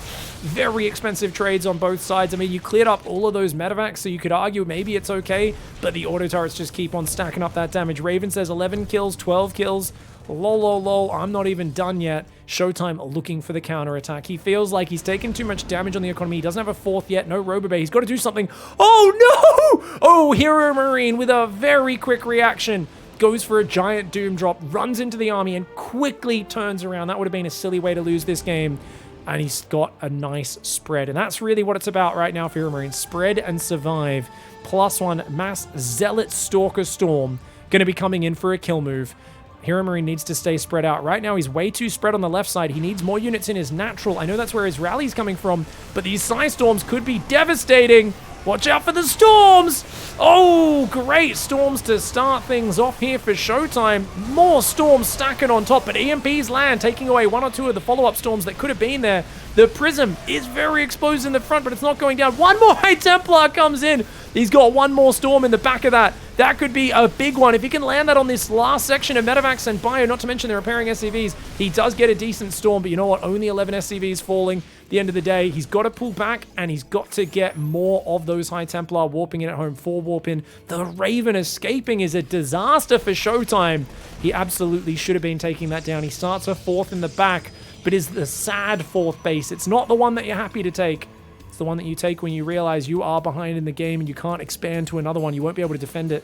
Very expensive trades on both sides. I mean, you cleared up all of those medevacs, so you could argue maybe it's okay, but the auto turrets just keep on stacking up that damage. Raven says 11 kills, 12 kills. Lol, lol, lol, I'm not even done yet. ShoWTimE looking for the counterattack. He feels like he's taken too much damage on the economy. He doesn't have a 4th yet, no Robobay. He's got to do something. Oh, no! Oh, HeroMarine with a very quick reaction. Goes for a giant Doom Drop, runs into the army, and quickly turns around. That would have been a silly way to lose this game. And he's got a nice spread. And that's really what it's about right now for HeroMarine. Spread and survive. +1 Mass Zealot Stalker Storm. Going to be coming in for a kill move. HeroMarine needs to stay spread out. Right now, he's way too spread on the left side. He needs more units in his natural. I know that's where his rally's coming from, but these Psy Storms could be devastating. Watch out for the storms! Oh, great storms to start things off here for ShoWTimE. More storms stacking on top, but EMPs land, taking away 1 or 2 of the follow-up storms that could have been there. The Prism is very exposed in the front, but it's not going down. One more High Templar comes in. He's got one more storm in the back of that. That could be a big one. If he can land that on this last section of Medivacs and Bio, not to mention the repairing SCVs, he does get a decent storm, but you know what? Only 11 SCVs falling. At the end of the day, he's got to pull back, and he's got to get more of those High Templar warping in at home. 4 warp in. The Raven escaping is a disaster for ShoWTimE. He absolutely should have been taking that down. He starts a 4th in the back, but is the sad 4th base. It's not the one that you're happy to take. It's the one that you take when you realize you are behind in the game and you can't expand to another one. You won't be able to defend it.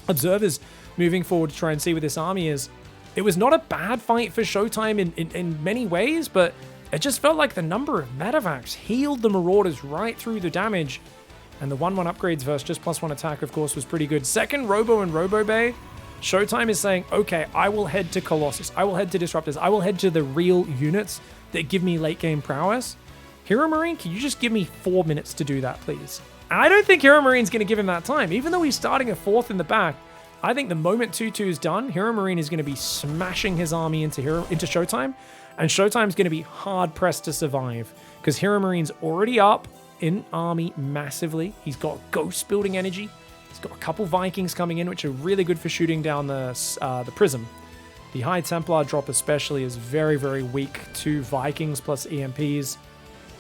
Observers moving forward to try and see where this army is. It was not a bad fight for ShoWTimE in many ways, but it just felt like the number of Medivacs healed the Marauders right through the damage. And the 1-1 upgrades versus just +1 attack, of course, was pretty good. Second Robo and Robo Bay. ShoWTimE is saying, okay, I will head to Colossus. I will head to Disruptors. I will head to the real units that give me late game prowess. HeroMarine, can you just give me 4 minutes to do that, please? And I don't think HeroMarine's going to give him that time. Even though he's starting a 4th in the back, I think the moment 2-2 is done, HeroMarine is going to be smashing his army into ShoWTimE, and ShoWTimE's going to be hard-pressed to survive, because HeroMarine's already up in army massively. He's got Ghost building energy. He's got a couple Vikings coming in, which are really good for shooting down the Prism. The High Templar drop especially is very, very weak to Vikings plus EMPs.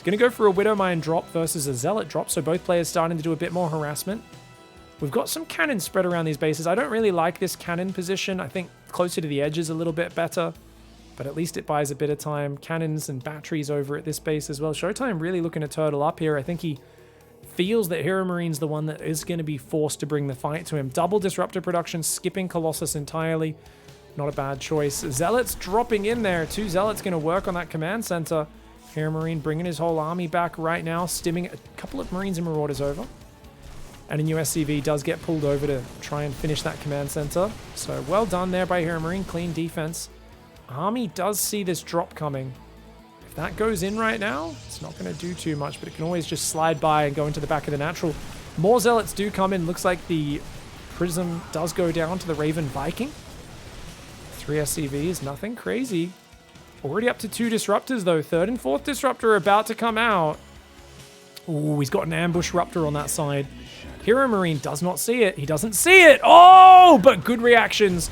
Going to go for a Widowmine drop versus a Zealot drop, so both players starting to do a bit more harassment. We've got some cannons spread around these bases. I don't really like this cannon position. I think closer to the edge is a little bit better, but at least it buys a bit of time. Cannons and batteries over at this base as well. ShoWTimE really looking to turtle up here. I think he feels that HeroMarine's the one that is going to be forced to bring the fight to him. Double Disruptor production, skipping Colossus entirely. Not a bad choice. Zealots dropping in there. 2 Zealots going to work on that command center. HeroMarine bringing his whole army back right now, stimming a couple of Marines and Marauders over. And a new SCV does get pulled over to try and finish that command center. So well done there by HeroMarine, clean defense. Army does see this drop coming. If that goes in right now, it's not going to do too much, but it can always just slide by and go into the back of the natural. More Zealots do come in. Looks like the Prism does go down to the Raven Viking. 3 SCVs, nothing crazy. Already up to 2 Disruptors, though. 3rd and 4th Disruptor are about to come out. Ooh, he's got an Ambush Ruptor on that side. HeroMarine does not see it. He doesn't see it. Oh, but good reactions.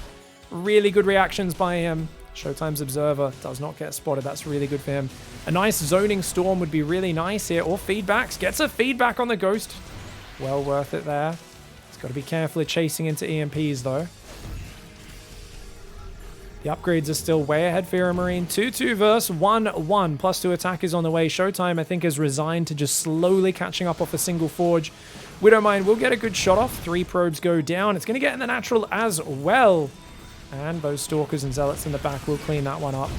Really good reactions by him. ShoWTimE's Observer does not get spotted. That's really good for him. A nice zoning storm would be really nice here. Or feedbacks. Gets a feedback on the Ghost. Well worth it there. He's got to be careful of chasing into EMPs, though. The upgrades are still way ahead for HeroMarine. 2-2 versus 1-1. +2 attack is on the way. ShoWTimE, I think, is resigned to just slowly catching up off a single forge. Widowmine will get a good shot off. 3 probes go down. It's going to get in the natural as well. And those Stalkers and Zealots in the back will clean that one up.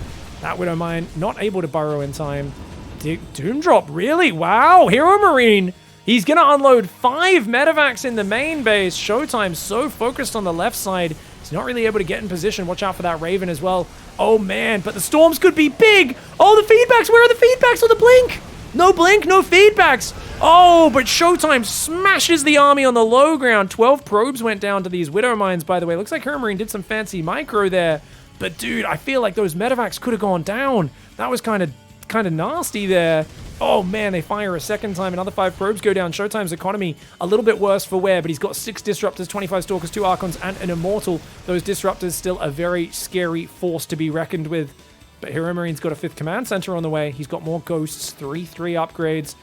That Widowmine not able to burrow in time. Doom drop, really? Wow, HeroMarine. He's going to unload 5 Medivacs in the main base. ShoWTimE so focused on the left side. He's not really able to get in position. Watch out for that Raven as well. Oh, man, but the storms could be big. Oh, the feedbacks. Where are the feedbacks on the blink? No blink, no feedbacks. Oh, but ShoWTimE smashes the army on the low ground. 12 probes went down to these Widowmines, by the way. Looks like HeroMarine did some fancy micro there. But, dude, I feel like those Medivacs could have gone down. That was kind of nasty there. Oh, man, they fire a second time. Another 5 probes go down. ShoWTimE's economy a little bit worse for wear, but he's got 6 Disruptors, 25 Stalkers, 2 Archons, and an Immortal. Those Disruptors still a very scary force to be reckoned with. But HeroMarine's got a 5th command center on the way. He's got more Ghosts, 3 upgrades.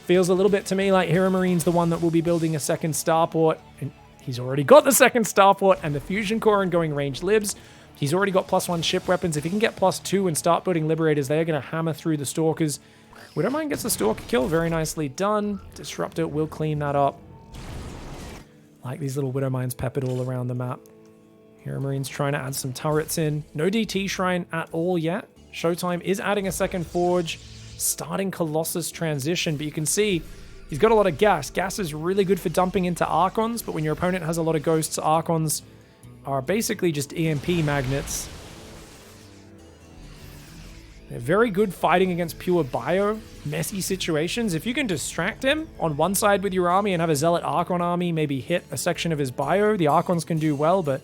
Feels a little bit to me like HeroMarine's the one that will be building a 2nd starport. And he's already got the 2nd starport and the Fusion Core and going range libs. He's already got +1 ship weapons. If he can get +2 and start building Liberators, they're going to hammer through the Stalkers. Widowmine gets the Stalker kill. Very nicely done. Disruptor will clean that up. Like these little Widowmines peppered all around the map. HeroMarine's trying to add some turrets in. No DT Shrine at all yet. ShoWTimE is adding a 2nd Forge. starting Colossus transition, but you can see he's got a lot of gas. Gas is really good for dumping into Archons, but when your opponent has a lot of ghosts, Archons are basically just EMP magnets. They're very good fighting against pure bio, messy situations. If you can distract him on one side with your army and have a Zealot Archon army maybe hit a section of his bio, the Archons can do well, but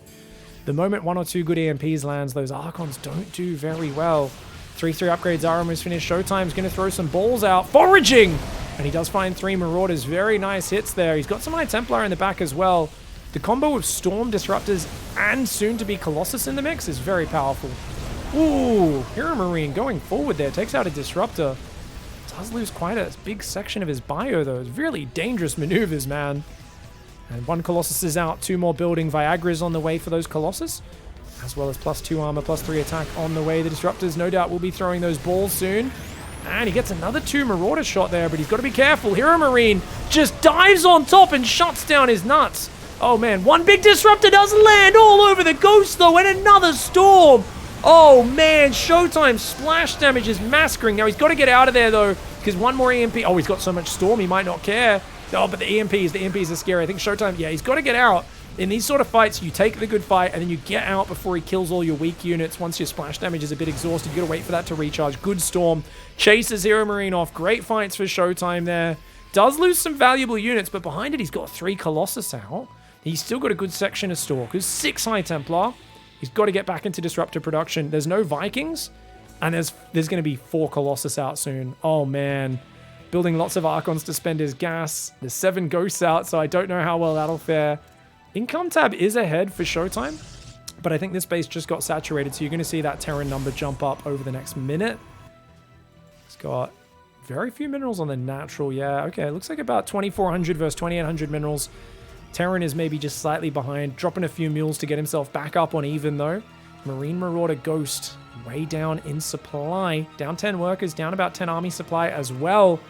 the moment 1 or 2 good EMPs lands, those Archons don't do very well. 3-3 upgrades are almost finished. ShoWTimE's going to throw some balls out. Foraging! And he does find 3 Marauders. Very nice hits there. He's got some High Templar in the back as well. The combo of Storm Disruptors and soon-to-be Colossus in the mix is very powerful. Ooh, HeroMarine going forward there. Takes out a Disruptor. Does lose quite a big section of his bio, though. It's really dangerous maneuvers, man. And 1 Colossus is out. 2 more building. Viagra's on the way for those Colossus, as well as +2 armor, +3 attack on the way. The Disruptors, no doubt, will be throwing those balls soon. And he gets another 2 Marauder shot there, but he's got to be careful. HeroMarine just dives on top and shuts down his nuts. Oh, man. 1 big Disruptor does land all over the Ghost, though, and another Storm. Oh, man. ShoWTimE splash damage is massacring. Now, he's got to get out of there, though, because 1 more EMP. Oh, he's got so much Storm, he might not care. Oh, but the EMPs are scary. I think ShoWTimE, yeah, he's got to get out. In these sort of fights, you take the good fight, and then you get out before he kills all your weak units. Once your splash damage is a bit exhausted, you got to wait for that to recharge. Good Storm. Chases HeroMarine off. Great fights for ShoWTimE there. Does lose some valuable units, but behind it, he's got 3 Colossus out. He's still got a good section of Stalkers. 6 High Templar. He's got to get back into Disruptor production. There's no Vikings, and there's going to be 4 Colossus out soon. Oh, man. Building lots of Archons to spend his gas. There's 7 Ghosts out, so I don't know how well that'll fare. Income tab is ahead for ShoWTimE, but I think this base just got saturated, so you're going to see that Terran number jump up over the next minute. It's got very few minerals on the natural. Yeah, okay. It looks like about 2,400 versus 2,800 minerals. Terran is maybe just slightly behind, dropping a few mules to get himself back up on even, though. Marine Marauder Ghost way down in supply. Down 10 workers, down about 10 army supply as well.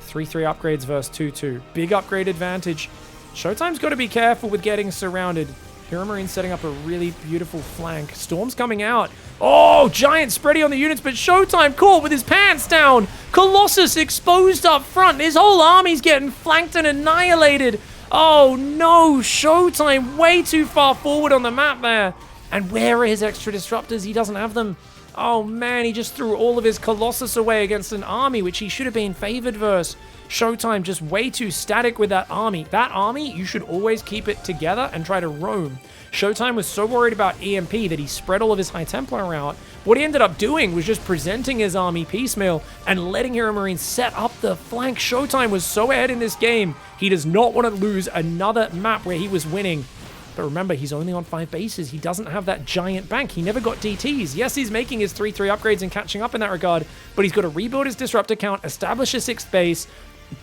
3-3 upgrades versus 2-2. Big upgrade advantage. ShoWTimE's got to be careful with getting surrounded. HeroMarine setting up a really beautiful flank. Storm's coming out. Oh, giant spready on the units, but ShoWTimE caught with his pants down. Colossus exposed up front. His whole army's getting flanked and annihilated. Oh no, ShoWTimE way too far forward on the map there. And where are his extra disruptors? He doesn't have them. Oh man, he just threw all of his Colossus away against an army, which he should have been favored versus. ShoWTimE just way too static with that army. That army, you should always keep it together and try to roam. ShoWTimE was so worried about EMP that he spread all of his High Templar out. What he ended up doing was just presenting his army piecemeal and letting HeroMarine set up the flank. ShoWTimE was so ahead in this game, he does not want to lose another map where he was winning. But remember, he's only on 5 bases. He doesn't have that giant bank. He never got DTs. Yes, he's making his 3-3 upgrades and catching up in that regard, but he's got to rebuild his Disruptor count, establish a 6th base,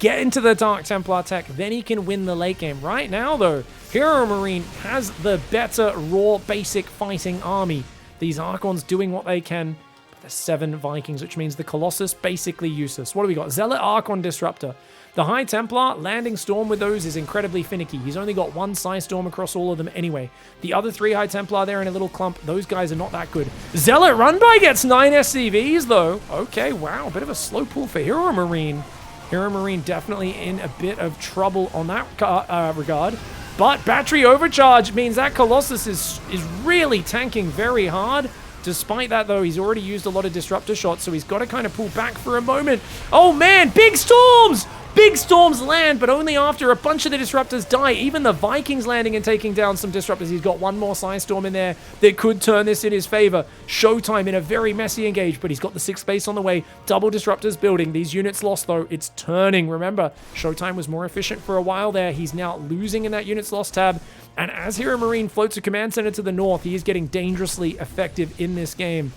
get into the Dark Templar tech, then he can win the late game. Right now, though, HeroMarine has the better raw basic fighting army. These Archons doing what they can. But there's 7 Vikings, which means the Colossus basically useless. What do we got? Zealot Archon Disruptor. The High Templar, landing Storm with those is incredibly finicky. He's only got 1 Psy Storm across all of them anyway. The other 3 High Templar there in a little clump, those guys are not that good. Zealot Run-By gets 9 SCVs, though. Okay, wow, bit of a slow pull for HeroMarine. HeroMarine definitely in a bit of trouble on that regard. But battery overcharge means that Colossus is really tanking very hard. Despite that, though, he's already used a lot of Disruptor shots, so he's got to kind of pull back for a moment. Oh, man, big storms! Big storms land, but only after a bunch of the Disruptors die. Even the Vikings landing and taking down some Disruptors. He's got 1 more Psy Storm in there that could turn this in his favor. ShoWTimE in a very messy engage, but he's got the 6th base on the way. Double Disruptors building. These units lost, though. It's turning. Remember, ShoWTimE was more efficient for a while there. He's now losing in that units lost tab. And as HeroMarine floats a command center to the north, he is getting dangerously effective in this game.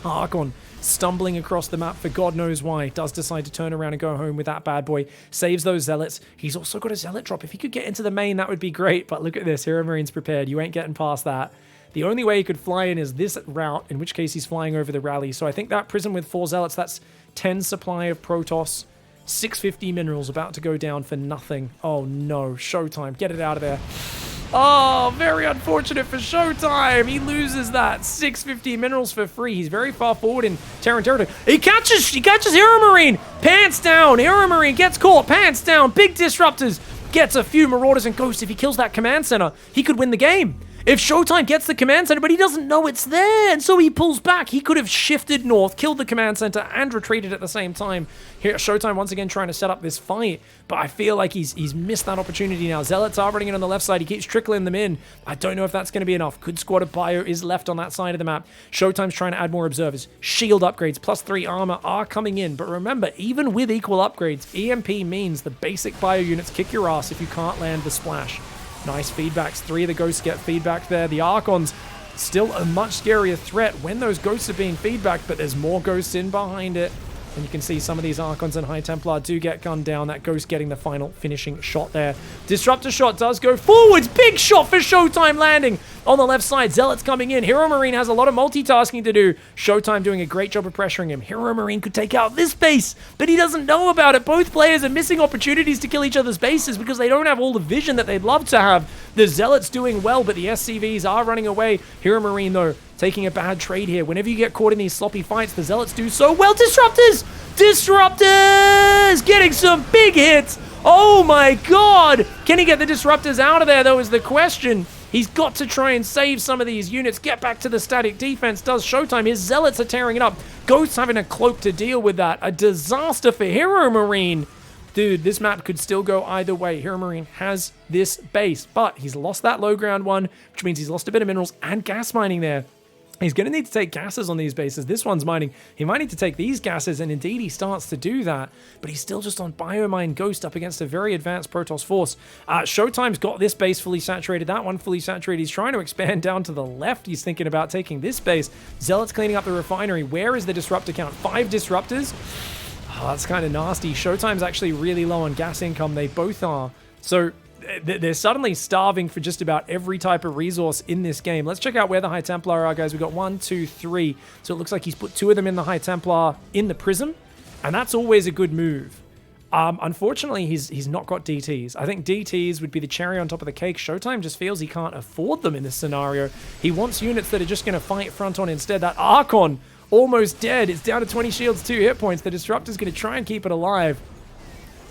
Archon stumbling across the map for God knows why. Does decide to turn around and go home with that bad boy. Saves those Zealots. He's also got a Zealot drop. If he could get into the main, that would be great. But look at this. HeroMarine's prepared. You ain't getting past that. The only way he could fly in is this route, in which case he's flying over the rally. So I think that prison with 4 Zealots, that's 10 supply of Protoss. 650 minerals about to go down for nothing. Oh no. ShoWTimE. Get it out of there. Oh, very unfortunate for ShoWTimE. He loses that 650 minerals for free. He's very far forward in Terran territory. He catches HeroMarine. Pants down. HeroMarine gets caught. Pants down. Big disruptors. Gets a few Marauders and Ghosts. If he kills that command center, he could win the game. If ShoWTimE gets the command center, but he doesn't know it's there, and so he pulls back. He could have shifted north, killed the command center, and retreated at the same time. Here, ShoWTimE once again trying to set up this fight, but I feel like he's missed that opportunity now. Zealots are running in on the left side. He keeps trickling them in. I don't know if that's going to be enough. Good squad of bio is left on that side of the map. ShoWTimE's trying to add more observers. Shield upgrades, +3 armor are coming in, but remember, even with equal upgrades, EMP means the basic bio units kick your ass if you can't land the splash. Nice feedbacks. 3 of the ghosts get feedback there. The Archons, still a much scarier threat when those ghosts are being feedbacked, but there's more ghosts in behind it. And you can see some of these Archons and High Templar do get gunned down. That ghost getting the final finishing shot there. Disruptor shot does go forwards. Big shot for ShoWTimE landing on the left side. Zealots coming in. HeroMarine has a lot of multitasking to do. ShoWTimE doing a great job of pressuring him. HeroMarine could take out this base, but he doesn't know about it. Both players are missing opportunities to kill each other's bases because they don't have all the vision that they'd love to have. The Zealots doing well, but the SCVs are running away. HeroMarine, though, taking a bad trade here. Whenever you get caught in these sloppy fights, the Zealots do so well. Disruptors! Disruptors! Getting some big hits. Oh my god! Can he get the Disruptors out of there, though, is the question. He's got to try and save some of these units. Get back to the static defense. Does ShoWTimE. His Zealots are tearing it up. Ghosts having a cloak to deal with that. A disaster for HeroMarine. Dude, this map could still go either way. HeroMarine has this base, but he's lost that low ground one, which means he's lost a bit of minerals and gas mining there. He's going to need to take gases on these bases. This one's mining. He might need to take these gases, and indeed he starts to do that, but he's still just on Biomine Ghost up against a very advanced Protoss force. ShoWTimE's got this base fully saturated, that one fully saturated. He's trying to expand down to the left. He's thinking about taking this base. Zealots cleaning up the refinery. Where is the disruptor count? 5 disruptors? Oh, that's kind of nasty. ShoWTimE's actually really low on gas income. They both are. So they're suddenly starving for just about every type of resource in this game. Let's check out where the High Templar are, guys. We've got 1, 2, 3. So it looks like he's put 2 of them in the High Templar in the Prism, and that's always a good move. Unfortunately, he's not got DTs. I think DTs would be the cherry on top of the cake. ShoWTimE just feels he can't afford them in this scenario. He wants units that are just going to fight front on instead. That Archon, almost dead. It's down to 20 shields, 2 hit points. The Disruptor's going to try and keep it alive.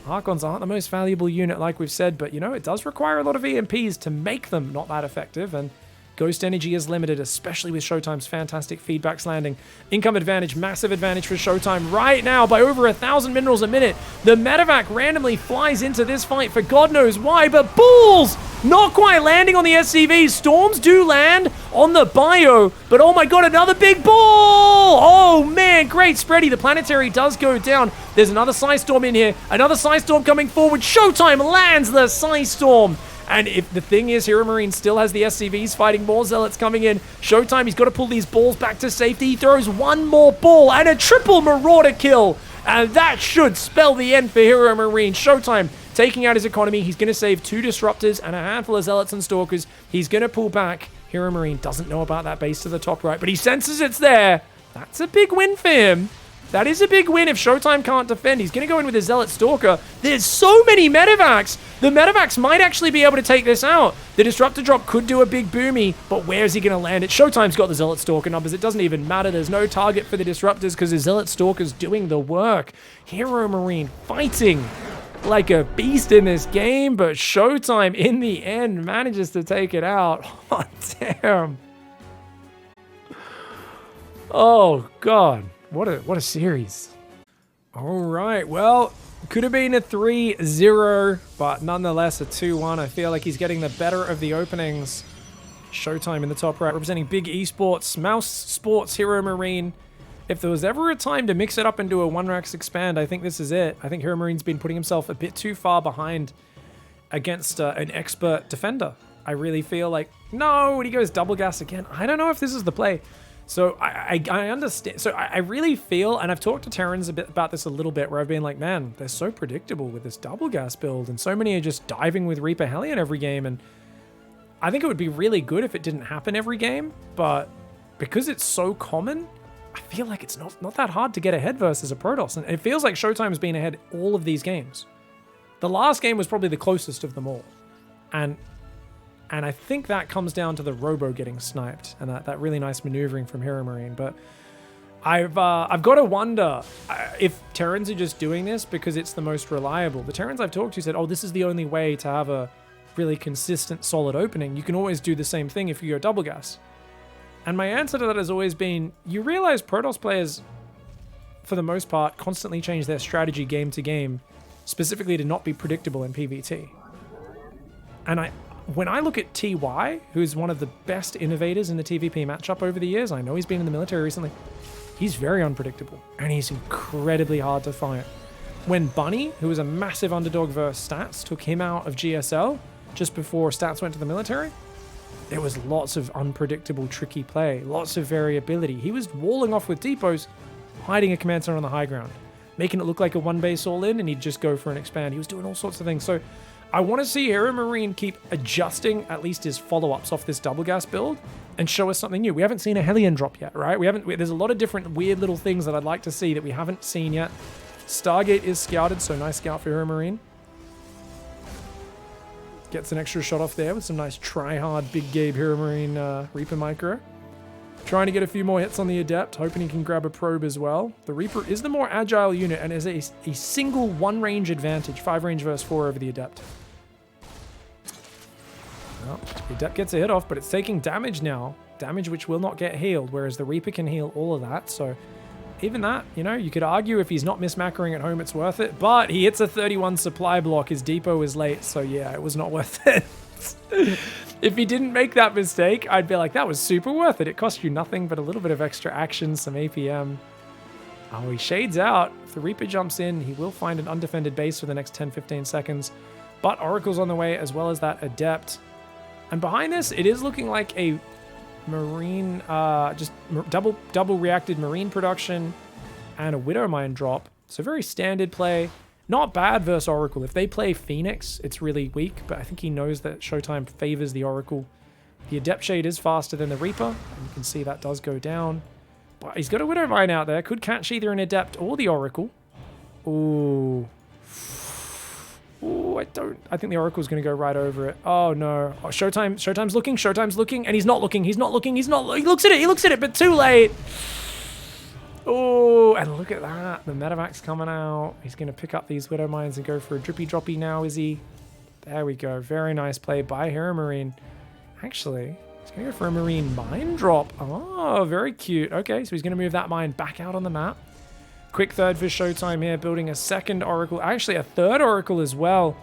Archons aren't the most valuable unit, like we've said, but, you know, it does require a lot of EMPs to make them not that effective, and Ghost energy is limited, especially with ShoWTimE's fantastic feedbacks landing. Income advantage, massive advantage for ShoWTimE right now by over 1,000 minerals a minute. The medevac randomly flies into this fight for God knows why, but balls! Not quite landing on the SCVs. Storms do land on the bio, but oh my god, another big ball! Oh man, great spready. The planetary does go down. There's another Psy Storm in here. Another Psy Storm coming forward. ShoWTimE lands the Psy Storm. And if the thing is, HeroMarine still has the SCVs fighting more Zealots coming in. ShoWTimE, he's got to pull these balls back to safety. He throws one more ball and a triple Marauder kill. And that should spell the end for HeroMarine. ShoWTimE taking out his economy. He's going to save 2 Disruptors and a handful of Zealots and Stalkers. He's going to pull back. HeroMarine doesn't know about that base to the top right, but he senses it's there. That's a big win for him. That is a big win if ShoWTimE can't defend. He's going to go in with his Zealot Stalker. There's so many medevacs. The medevacs might actually be able to take this out. The Disruptor drop could do a big boomy, but where's he going to land it? ShoWTimE's got the Zealot Stalker numbers. It doesn't even matter. There's no target for the Disruptors because the Zealot Stalker's doing the work. HeroMarine fighting like a beast in this game, but ShoWTimE in the end manages to take it out. Oh, damn. Oh, God. What a series. All right, well, could have been a 3-0, but nonetheless a 2-1. I feel like he's getting the better of the openings. ShoWTimE in the top right, representing big esports, mouse sports, HeroMarine. If there was ever a time to mix it up and do a 1-Rax expand, I think this is it. I think HeroMarine's been putting himself a bit too far behind against an expert defender. I really feel like, no, when he goes double gas again, I don't know if this is the play. So I understand. So I really feel, and I've talked to Terrans a bit about this a little bit, where I've been like, man, they're so predictable with this double gas build, and so many are just diving with Reaper Hellion every game, and I think it would be really good if it didn't happen every game, but because it's so common, I feel like it's not that hard to get ahead versus a Protoss, and it feels like ShoWTimE's been ahead all of these games. The last game was probably the closest of them all, and And I think that comes down to the Robo getting sniped and that really nice maneuvering from HeroMarine. But I've got to wonder if Terrans are just doing this because it's the most reliable. The Terrans I've talked to said, oh, this is the only way to have a really consistent, solid opening. You can always do the same thing if you go double gas. And my answer to that has always been, you realize Protoss players, for the most part, constantly change their strategy game to game, specifically to not be predictable in PvT. And when I look at TY, who's one of the best innovators in the TvP matchup over the years, I know he's been in the military recently, he's very unpredictable, and he's incredibly hard to fight. When Bunny, who was a massive underdog versus Stats, took him out of GSL just before Stats went to the military, there was lots of unpredictable, tricky play, lots of variability. He was walling off with depots, hiding a command center on the high ground, making it look like a one base all in, and he'd just go for an expand. He was doing all sorts of things. So I want to see HeroMarine keep adjusting at least his follow-ups off this double gas build and show us something new. We haven't seen a Hellion drop yet, right? There's a lot of different weird little things that I'd like to see that we haven't seen yet. Stargate is scouted, so nice scout for HeroMarine. Gets an extra shot off there with some nice try-hard Big Gabe HeroMarine Reaper micro. Trying to get a few more hits on the Adept, hoping he can grab a probe as well. The Reaper is the more agile unit and is a single one range advantage, 5 range versus 4 over the Adept. Well, the Adept gets a hit off, but it's taking damage now. Damage which will not get healed, whereas the Reaper can heal all of that. So even that, you know, you could argue if he's not mismacroing at home, it's worth it. But he hits a 31 supply block. His depot is late, so yeah, it was not worth it. If he didn't make that mistake, I'd be like, that was super worth it. It cost you nothing but a little bit of extra action, some APM. Oh, he shades out. If the Reaper jumps in, he will find an undefended base for the next 10-15 seconds. But Oracle's on the way, as well as that Adept. And behind this, it is looking like a Marine, just double reacted Marine production and a Widowmine drop. So very standard play. Not bad versus Oracle. If they play Phoenix, it's really weak, but I think he knows that ShoWTimE favors the Oracle. The Adept Shade is faster than the Reaper, and you can see that does go down. But he's got a Widowmine out there. Could catch either an Adept or the Oracle. Ooh. Ooh, I think the Oracle's going to go right over it. Oh, no. Oh, ShoWTimE's looking, and he's not looking. He looks at it, but too late. Oh, and look at that. The Metavac's coming out. He's going to pick up these Widow Mines and go for a drippy-droppy now, is he? There we go. Very nice play by HeroMarine. Actually, he's going to go for a Marine Mine drop. Oh, very cute. Okay, so he's going to move that mine back out on the map. Quick third for ShoWTimE here, building a second Oracle. Actually, a third Oracle as well.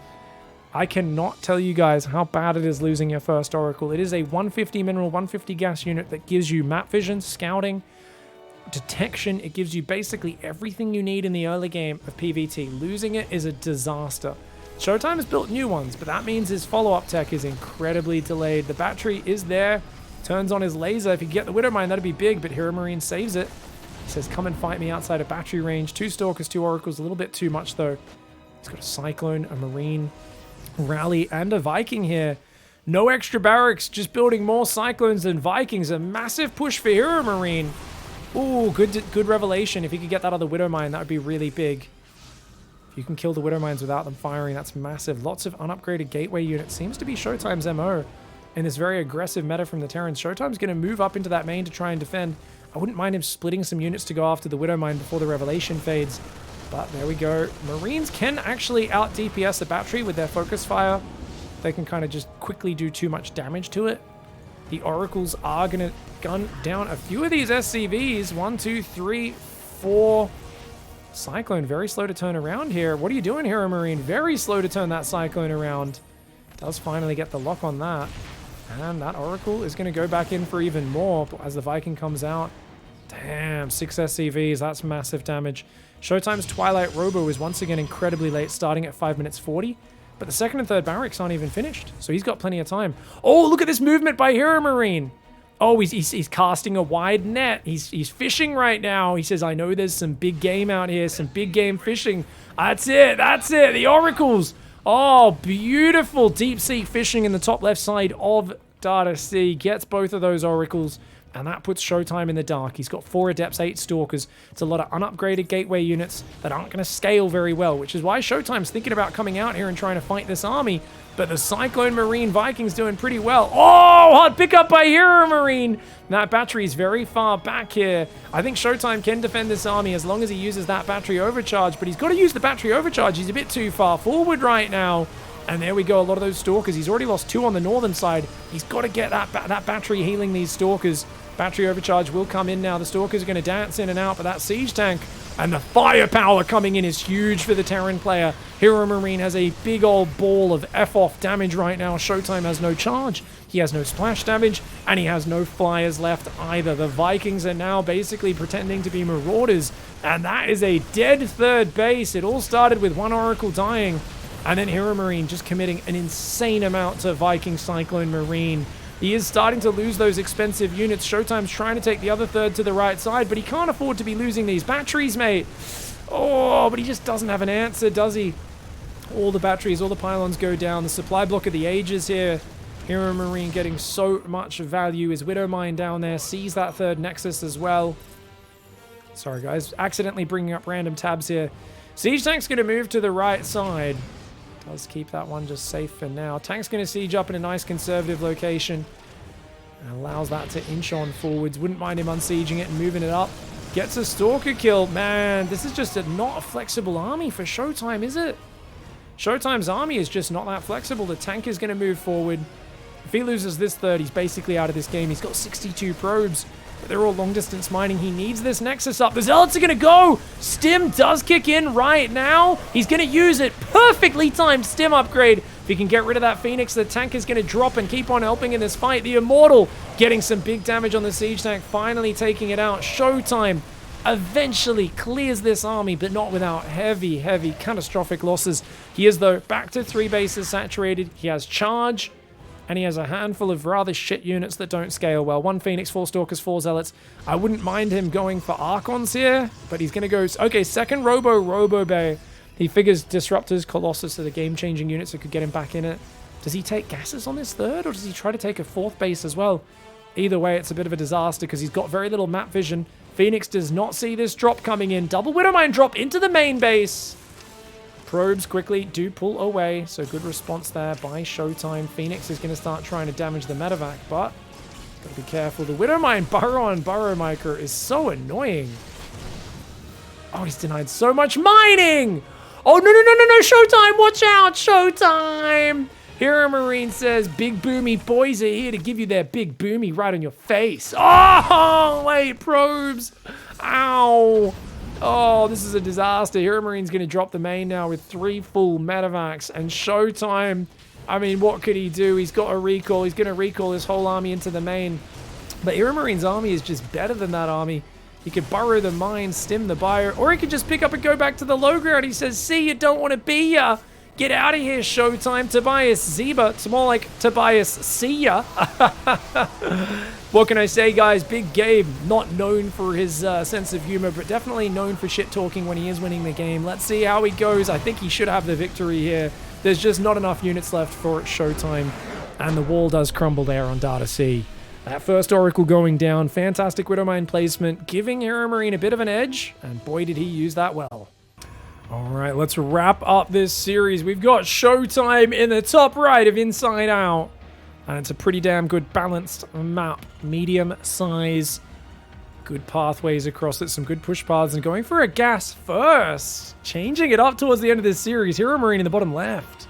I cannot tell you guys how bad it is losing your first Oracle. It is a 150 mineral, 150 gas unit that gives you map vision, scouting, detection. It gives you basically everything you need in the early game of PvT. Losing it is a disaster. ShoWTimE has built new ones, but that means his follow-up tech is incredibly delayed. The battery is there, turns on his laser. If you get the Widowmine, that'd be big, but HeroMarine saves it. He says, come and fight me outside of battery range. 2 Stalkers, 2 Oracles, a little bit too much though. He's got a Cyclone, a Marine, Rally, and a Viking here. No extra barracks, just building more Cyclones than Vikings. A massive push for HeroMarine. Ooh, good revelation. If you could get that other Widowmine, that would be really big. If you can kill the Widowmines without them firing, that's massive. Lots of unupgraded gateway units. Seems to be ShoWTimE's MO in this very aggressive meta from the Terrans. ShoWTimE's going to move up into that main to try and defend. I wouldn't mind him splitting some units to go after the Widowmine before the revelation fades. But there we go. Marines can actually out DPS the battery with their focus fire. They can kind of just quickly do too much damage to it. The Oracles are going to gun down a few of these SCVs. 1, 2, 3, 4. Cyclone, very slow to turn around here. What are you doing, HeroMarine? Very slow to turn that Cyclone around. Does finally get the lock on that. And that Oracle is going to go back in for even more as the Viking comes out. Damn, 6 SCVs. That's massive damage. ShoWTimE's Twilight Robo is once again incredibly late, starting at 5 minutes 40. But the second and third barracks aren't even finished, so he's got plenty of time. Oh, look at this movement by HeroMarine. Oh, he's casting a wide net. He's fishing right now. He says, I know there's some big game out here, some big game fishing. That's it. The Oracles. Oh, beautiful deep sea fishing in the top left side of Data C. Gets both of those Oracles. And that puts ShoWTimE in the dark. He's got 4 Adepts, 8 Stalkers. It's a lot of unupgraded gateway units that aren't going to scale very well, which is why ShoWTimE's thinking about coming out here and trying to fight this army. But the Cyclone Marine Viking's doing pretty well. Oh, hard pickup by HeroMarine. That battery's very far back here. I think ShoWTimE can defend this army as long as he uses that battery overcharge, but he's got to use the battery overcharge. He's a bit too far forward right now. And there we go, a lot of those Stalkers. He's already lost 2 on the northern side. He's got to get that battery healing these Stalkers. Battery overcharge will come in now. The Stalkers are going to dance in and out, but that siege tank and the firepower coming in is huge for the Terran player. HeroMarine has a big old ball of F-off damage right now. ShoWTimE has no charge. He has no splash damage, and he has no flyers left either. The Vikings are now basically pretending to be marauders, and that is a dead third base. It all started with 1 Oracle dying, and then HeroMarine just committing an insane amount to Viking Cyclone Marine. He is starting to lose those expensive units. ShoWTimE's trying to take the other third to the right side, but he can't afford to be losing these batteries, mate. Oh, but he just doesn't have an answer, does he? All the batteries, all the pylons go down. The supply block of the ages here. HeroMarine getting so much value. His Widowmine down there sees that third Nexus as well. Sorry, guys. Accidentally bringing up random tabs here. Siege Tank's going to move to the right side. Does keep that one just safe for now. Tank's going to siege up in a nice conservative location. And allows that to inch on forwards. Wouldn't mind him unsieging it and moving it up. Gets a Stalker kill. Man, this is just not a flexible army for ShoWTimE, is it? ShoWTimE's army is just not that flexible. The tank is going to move forward. If he loses this third, he's basically out of this game. He's got 62 probes. But they're all long-distance mining. He needs this Nexus up. The Zealots are going to go. Stim does kick in right now. He's going to use it. Perfectly timed Stim upgrade. If he can get rid of that Phoenix, the tank is going to drop and keep on helping in this fight. The Immortal getting some big damage on the Siege Tank, finally taking it out. ShoWTimE eventually clears this army, but not without heavy, heavy, catastrophic losses. He is, though, back to 3 bases saturated. He has charge. And he has a handful of rather shit units that don't scale well. 1 Phoenix, 4 Stalkers, 4 Zealots. I wouldn't mind him going for Archons here, but he's going to go... Okay, second Robo Bay. He figures Disruptors, Colossus are the game-changing units that could get him back in it. Does he take gases on this third, or does he try to take a 4th base as well? Either way, it's a bit of a disaster because he's got very little map vision. Phoenix does not see this drop coming in. Double Widowmine drop into the main base. Probes quickly do pull away, so good response there by ShoWTimE. Phoenix is going to start trying to damage the medevac, but got to be careful. The Widowmine burrow on burrow micro is so annoying. Oh, he's denied so much mining! Oh, no, ShoWTimE, watch out, ShoWTimE! HeroMarine says, big boomy boys are here to give you their big boomy right on your face. Oh, wait, probes. Ow. Oh, this is a disaster. HeroMarine's going to drop the main now with 3 full medevacs. And ShoWTimE, I mean, what could he do? He's got a recall. He's going to recall his whole army into the main. But HeroMarine's army is just better than that army. He could burrow the mine, stim the bio, or he could just pick up and go back to the low ground. He says, see, you don't want to be ya. Get out of here, ShoWTimE. Tobias Zeba. It's more like Tobias see ya. What can I say, guys? Big Gabe, not known for his sense of humor, but definitely known for shit-talking when he is winning the game. Let's see how he goes. I think he should have the victory here. There's just not enough units left for ShoWTimE, and the wall does crumble there on Data C. That first Oracle going down. Fantastic Widowmine placement, giving HeroMarine a bit of an edge, and boy, did he use that well. All right, let's wrap up this series. We've got ShoWTimE in the top right of Inside Out. And it's a pretty damn good balanced map. Medium size. Good pathways across it. Some good push paths. And going for a gas first. Changing it up towards the end of this series. HeroMarine in the bottom left.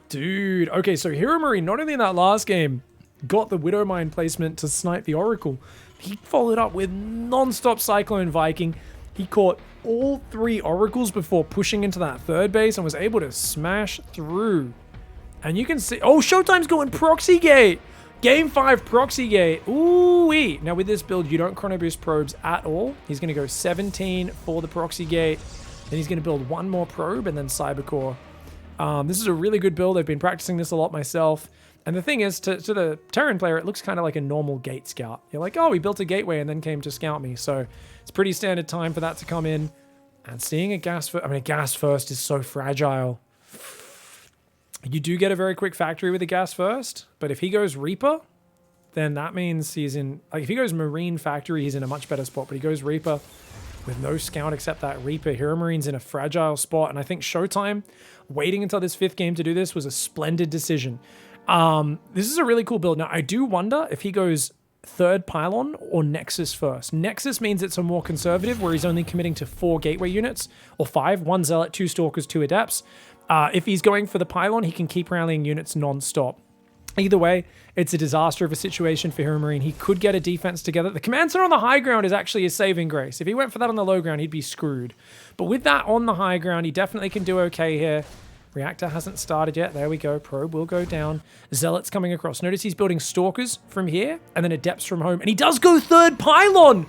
Dude. Okay, so HeroMarine, not only in that last game, got the Widowmine placement to snipe the Oracle. He followed up with non-stop Cyclone Viking. He caught all 3 Oracles before pushing into that third base and was able to smash through. And you can see... Oh, ShoWTimE's going Proxy Gate! Game 5 Proxy Gate. Ooh-wee! Now, with this build, you don't Chrono Boost probes at all. He's going to go 17 for the Proxy Gate. Then he's going to build 1 more probe and then Cybercore. This is a really good build. I've been practicing this a lot myself. And the thing is, to the Terran player, it looks kind of like a normal gate scout. You're like, oh, he built a gateway and then came to scout me. So it's pretty standard time for that to come in. And seeing a gas first is so fragile. You do get a very quick factory with a gas first, but if he goes Reaper, then that means he's in... Like, if he goes Marine Factory, he's in a much better spot. But he goes Reaper with no scout except that Reaper. HeroMarine's in a fragile spot. And I think ShoWTimE, waiting until this 5th game to do this was a splendid decision. This is a really cool build. Now, I do wonder if he goes 3rd Pylon or Nexus first. Nexus means it's a more conservative, where he's only committing to 4 Gateway units, or 5, 1 Zealot, 2 Stalkers, 2 Adepts. If he's going for the Pylon, he can keep rallying units non-stop. Either way, it's a disaster of a situation for HeroMarine. He could get a defense together. The command center on the high ground is actually a saving grace. If he went for that on the low ground, he'd be screwed. But with that on the high ground, he definitely can do okay here. Reactor hasn't started yet. There we go. Probe will go down. Zealot's coming across. Notice he's building Stalkers from here and then Adepts from home. And he does go 3rd Pylon!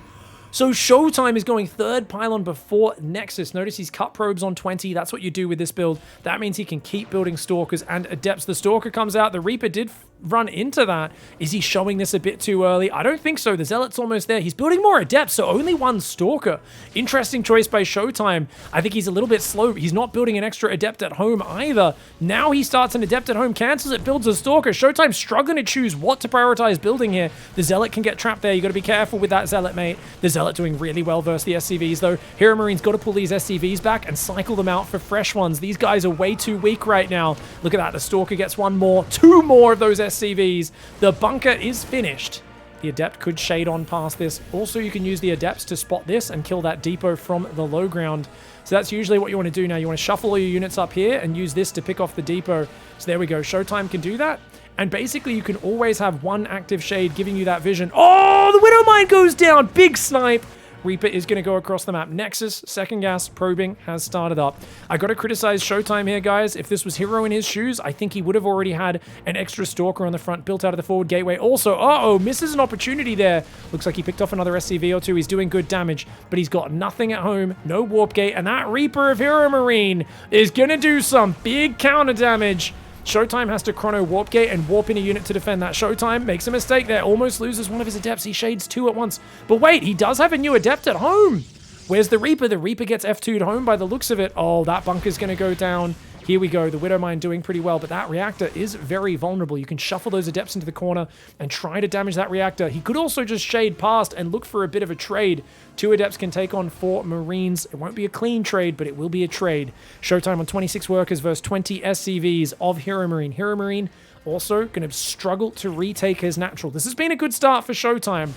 So ShoWTimE is going 3rd Pylon before Nexus. Notice he's cut probes on 20. That's what you do with this build. That means he can keep building Stalkers and Adepts. The Stalker comes out. The Reaper did run into that. Is he showing this a bit too early? I don't think so. The Zealot's almost there. He's building more Adepts, so only 1 Stalker. Interesting choice by ShoWTimE. I think he's a little bit slow. He's not building an extra Adept at home either. Now he starts an Adept at home, cancels it, builds a Stalker. ShoWTimE's struggling to choose what to prioritize building here. The Zealot can get trapped there. You got to be careful with that Zealot, mate. The Zealot doing really well versus the SCVs, though. HeroMarine's got to pull these SCVs back and cycle them out for fresh ones. These guys are way too weak right now. Look at that. The Stalker gets 1 more. 2 more of those SCVs. The bunker is finished. The Adept could shade on past this. Also, you can use the Adepts to spot this and kill that depot from the low ground. So that's usually what you want to do now. You want to shuffle all your units up here and use this to pick off the depot. So there we go. ShoWTimE can do that. And basically, you can always have 1 active shade giving you that vision. Oh, the Widowmine goes down. Big snipe. Reaper is going to go across the map. Nexus, 2nd gas, probing has started up. I got to criticize ShoWTimE here, guys. If this was Hero in his shoes, I think he would have already had an extra Stalker on the front built out of the forward gateway. Also, uh-oh, misses an opportunity there. Looks like he picked off another SCV or 2. He's doing good damage, but he's got nothing at home. No Warp Gate, and that Reaper of HeroMarine is going to do some big counter damage. ShoWTimE has to chrono Warp Gate and warp in a unit to defend that. ShoWTimE makes a mistake there, almost loses one of his Adepts. He shades 2 at once. But wait, he does have a new Adept at home. Where's the Reaper? The Reaper gets F2'd home by the looks of it. Oh, that bunker's going to go down. Here we go. The Widowmine doing pretty well, but that reactor is very vulnerable. You can shuffle those Adepts into the corner and try to damage that reactor. He could also just shade past and look for a bit of a trade. 2 Adepts can take on 4 Marines. It won't be a clean trade, but it will be a trade. ShoWTimE on 26 workers versus 20 SCVs of HeroMarine. HeroMarine also going to struggle to retake his natural. This has been a good start for ShoWTimE.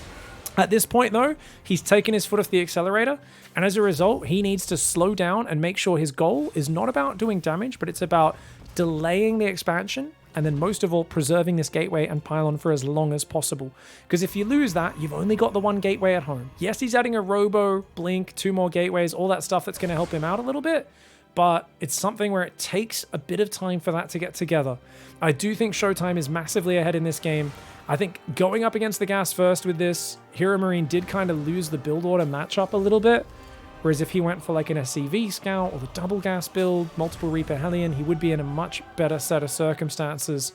At this point, though, he's taken his foot off the accelerator, and as a result, he needs to slow down and make sure his goal is not about doing damage, but it's about delaying the expansion, and then most of all, preserving this gateway and pylon for as long as possible. Because if you lose that, you've only got the 1 gateway at home. Yes, he's adding a Robo, Blink, 2 more gateways, all that stuff that's going to help him out a little bit, but it's something where it takes a bit of time for that to get together. I do think ShoWTimE is massively ahead in this game. I think going up against the gas first with this, HeroMarine did kind of lose the build order matchup a little bit. Whereas if he went for like an SCV scout or the double gas build, multiple Reaper Hellion, he would be in a much better set of circumstances.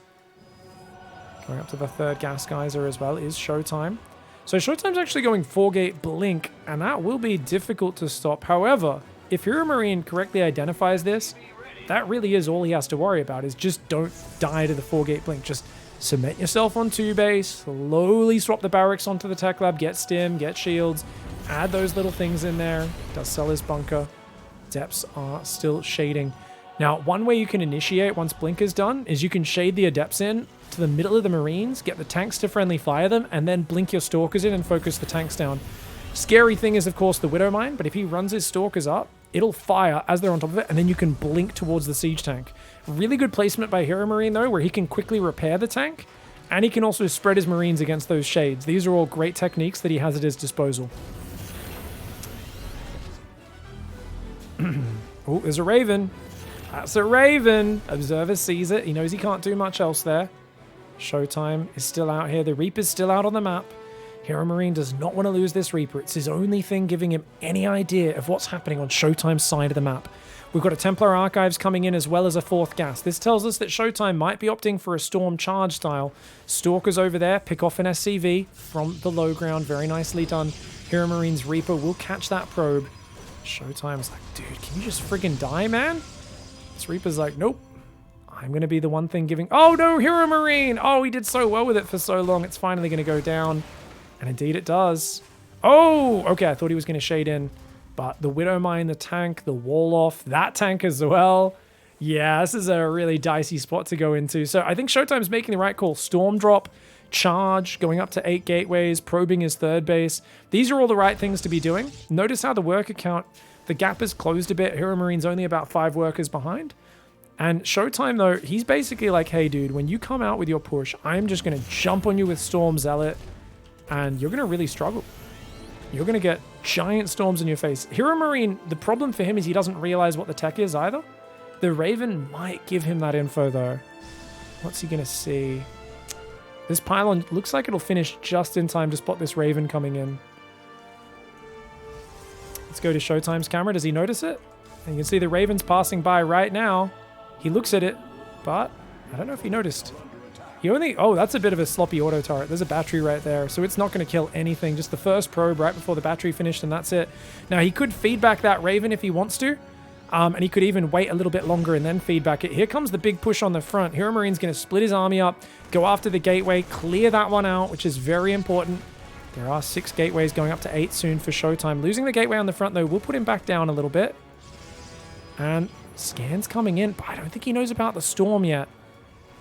Going up to the 3rd gas geyser as well is ShoWTimE. So ShoWTimE's actually going 4-gate Blink, and that will be difficult to stop. However, if HeroMarine correctly identifies this, that really is all he has to worry about, is just don't die to the 4-gate Blink. Just cement yourself on 2 base, slowly swap the barracks onto the tech lab, get stim, get shields, add those little things in there. Does sell his bunker. Depths are still shading. Now, one way you can initiate once Blink is done is you can shade the Adepts in to the middle of the Marines, get the tanks to friendly fire them, and then blink your Stalkers in and focus the tanks down. Scary thing is, of course, the Widowmine, but if he runs his Stalkers up, it'll fire as they're on top of it, and then you can blink towards the siege tank. Really good placement by HeroMarine, though, where he can quickly repair the tank, and he can also spread his Marines against those shades. These are all great techniques that he has at his disposal. Oh, there's a Raven. That's a Raven. Observer sees it. He knows he can't do much else there. ShoWTimE is still out here. The Reaper's still out on the map. HeroMarine does not want to lose this Reaper. It's his only thing giving him any idea of what's happening on ShoWTimE's side of the map. We've got a Templar Archives coming in as well as a 4th gas. This tells us that ShoWTimE might be opting for a Storm Charge style. Stalkers over there, pick off an SCV from the low ground. Very nicely done. HeroMarine's Reaper will catch that probe. ShoWTimE's like, dude, can you just friggin' die, man? This Reaper's like, nope. I'm going to be the one thing giving... Oh, no, HeroMarine! Oh, he did so well with it for so long. It's finally going to go down. And indeed it does. Oh, okay, I thought he was going to shade in. But the Widowmine, the tank, the wall off, that tank as well. Yeah, this is a really dicey spot to go into. So I think ShoWTimE's making the right call. Storm drop, charge, going up to 8 gateways, probing his third base. These are all the right things to be doing. Notice how the worker count, the gap is closed a bit. HeroMarine's only about 5 workers behind. And ShoWTimE, though, he's basically like, hey, dude, when you come out with your push, I'm just going to jump on you with Storm Zealot, and you're going to really struggle. You're going to get giant storms in your face. HeroMarine, the problem for him is he doesn't realize what the tech is either. The Raven might give him that info, though. What's he going to see? This pylon looks like it'll finish just in time to spot this Raven coming in. Let's go to ShoWTimE's camera. Does he notice it? And you can see the Raven's passing by right now. He looks at it, but I don't know if he noticed. He only... Oh, that's a bit of a sloppy auto turret. There's a battery right there, so it's not going to kill anything. Just the first probe right before the battery finished, and that's it. Now, he could feedback that Raven if he wants to. And he could even wait a little bit longer and then feedback it. Here comes the big push on the front. HeroMarine's going to split his army up, go after the gateway, clear that one out, which is very important. There are 6 gateways going up to 8 soon for ShoWTimE. Losing the gateway on the front, though, will put him back down a little bit. And scans coming in, but I don't think he knows about the storm yet.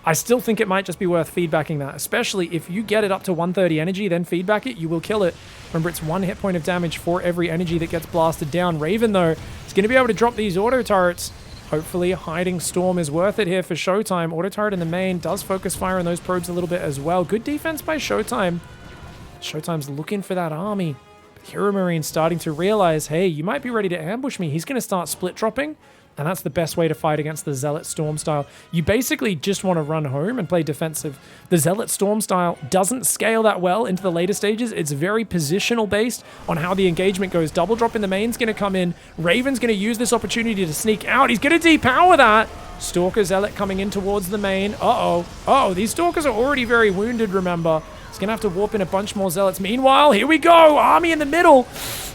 I still think it might just be worth feedbacking that, especially if you get it up to 130 energy, then feedback it, you will kill it. Remember, it's 1 hit point of damage for every energy that gets blasted down. Raven, though, is going to be able to drop these auto turrets. Hopefully, hiding Storm is worth it here for ShoWTimE. Auto turret in the main does focus fire on those probes a little bit as well. Good defense by ShoWTimE. ShoWTimE's looking for that army. HeroMarine's starting to realize, hey, you might be ready to ambush me. He's going to start split dropping. And that's the best way to fight against the Zealot Storm style. You basically just want to run home and play defensive. The Zealot Storm style doesn't scale that well into the later stages. It's very positional based on how the engagement goes. Double drop in the main's going to come in. Raven's going to use this opportunity to sneak out. He's going to depower that. Stalker Zealot coming in towards the main. Uh-oh. Uh-oh, these Stalkers are already very wounded, remember. He's going to have to warp in a bunch more Zealots. Meanwhile, here we go. Army in the middle.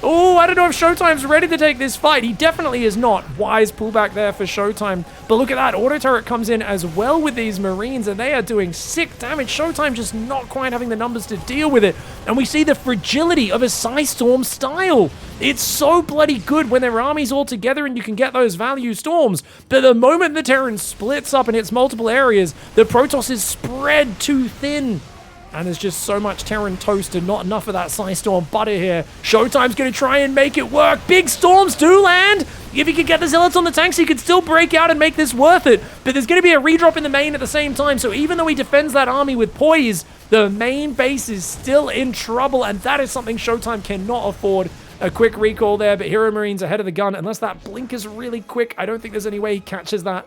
Oh, I don't know if ShoWTimE's ready to take this fight. He definitely is not. Wise pullback there for ShoWTimE. But look at that. Auto turret comes in as well with these Marines, and they are doing sick damage. ShoWTimE just not quite having the numbers to deal with it. And we see the fragility of a Storm style. It's so bloody good when their armies all together and you can get those value storms. But the moment the Terran splits up and hits multiple areas, the Protoss is spread too thin. And there's just so much Terran toast and not enough of that Storm butter here. ShoWTimE's going to try and make it work. Big storms do land. If he could get the Zealots on the tanks, he could still break out and make this worth it. But there's going to be a redrop in the main at the same time. So even though he defends that army with poise, the main base is still in trouble. And that is something ShoWTimE cannot afford. A quick recall there, but HeroMarine's ahead of the gun. Unless that blink is really quick, I don't think there's any way he catches that.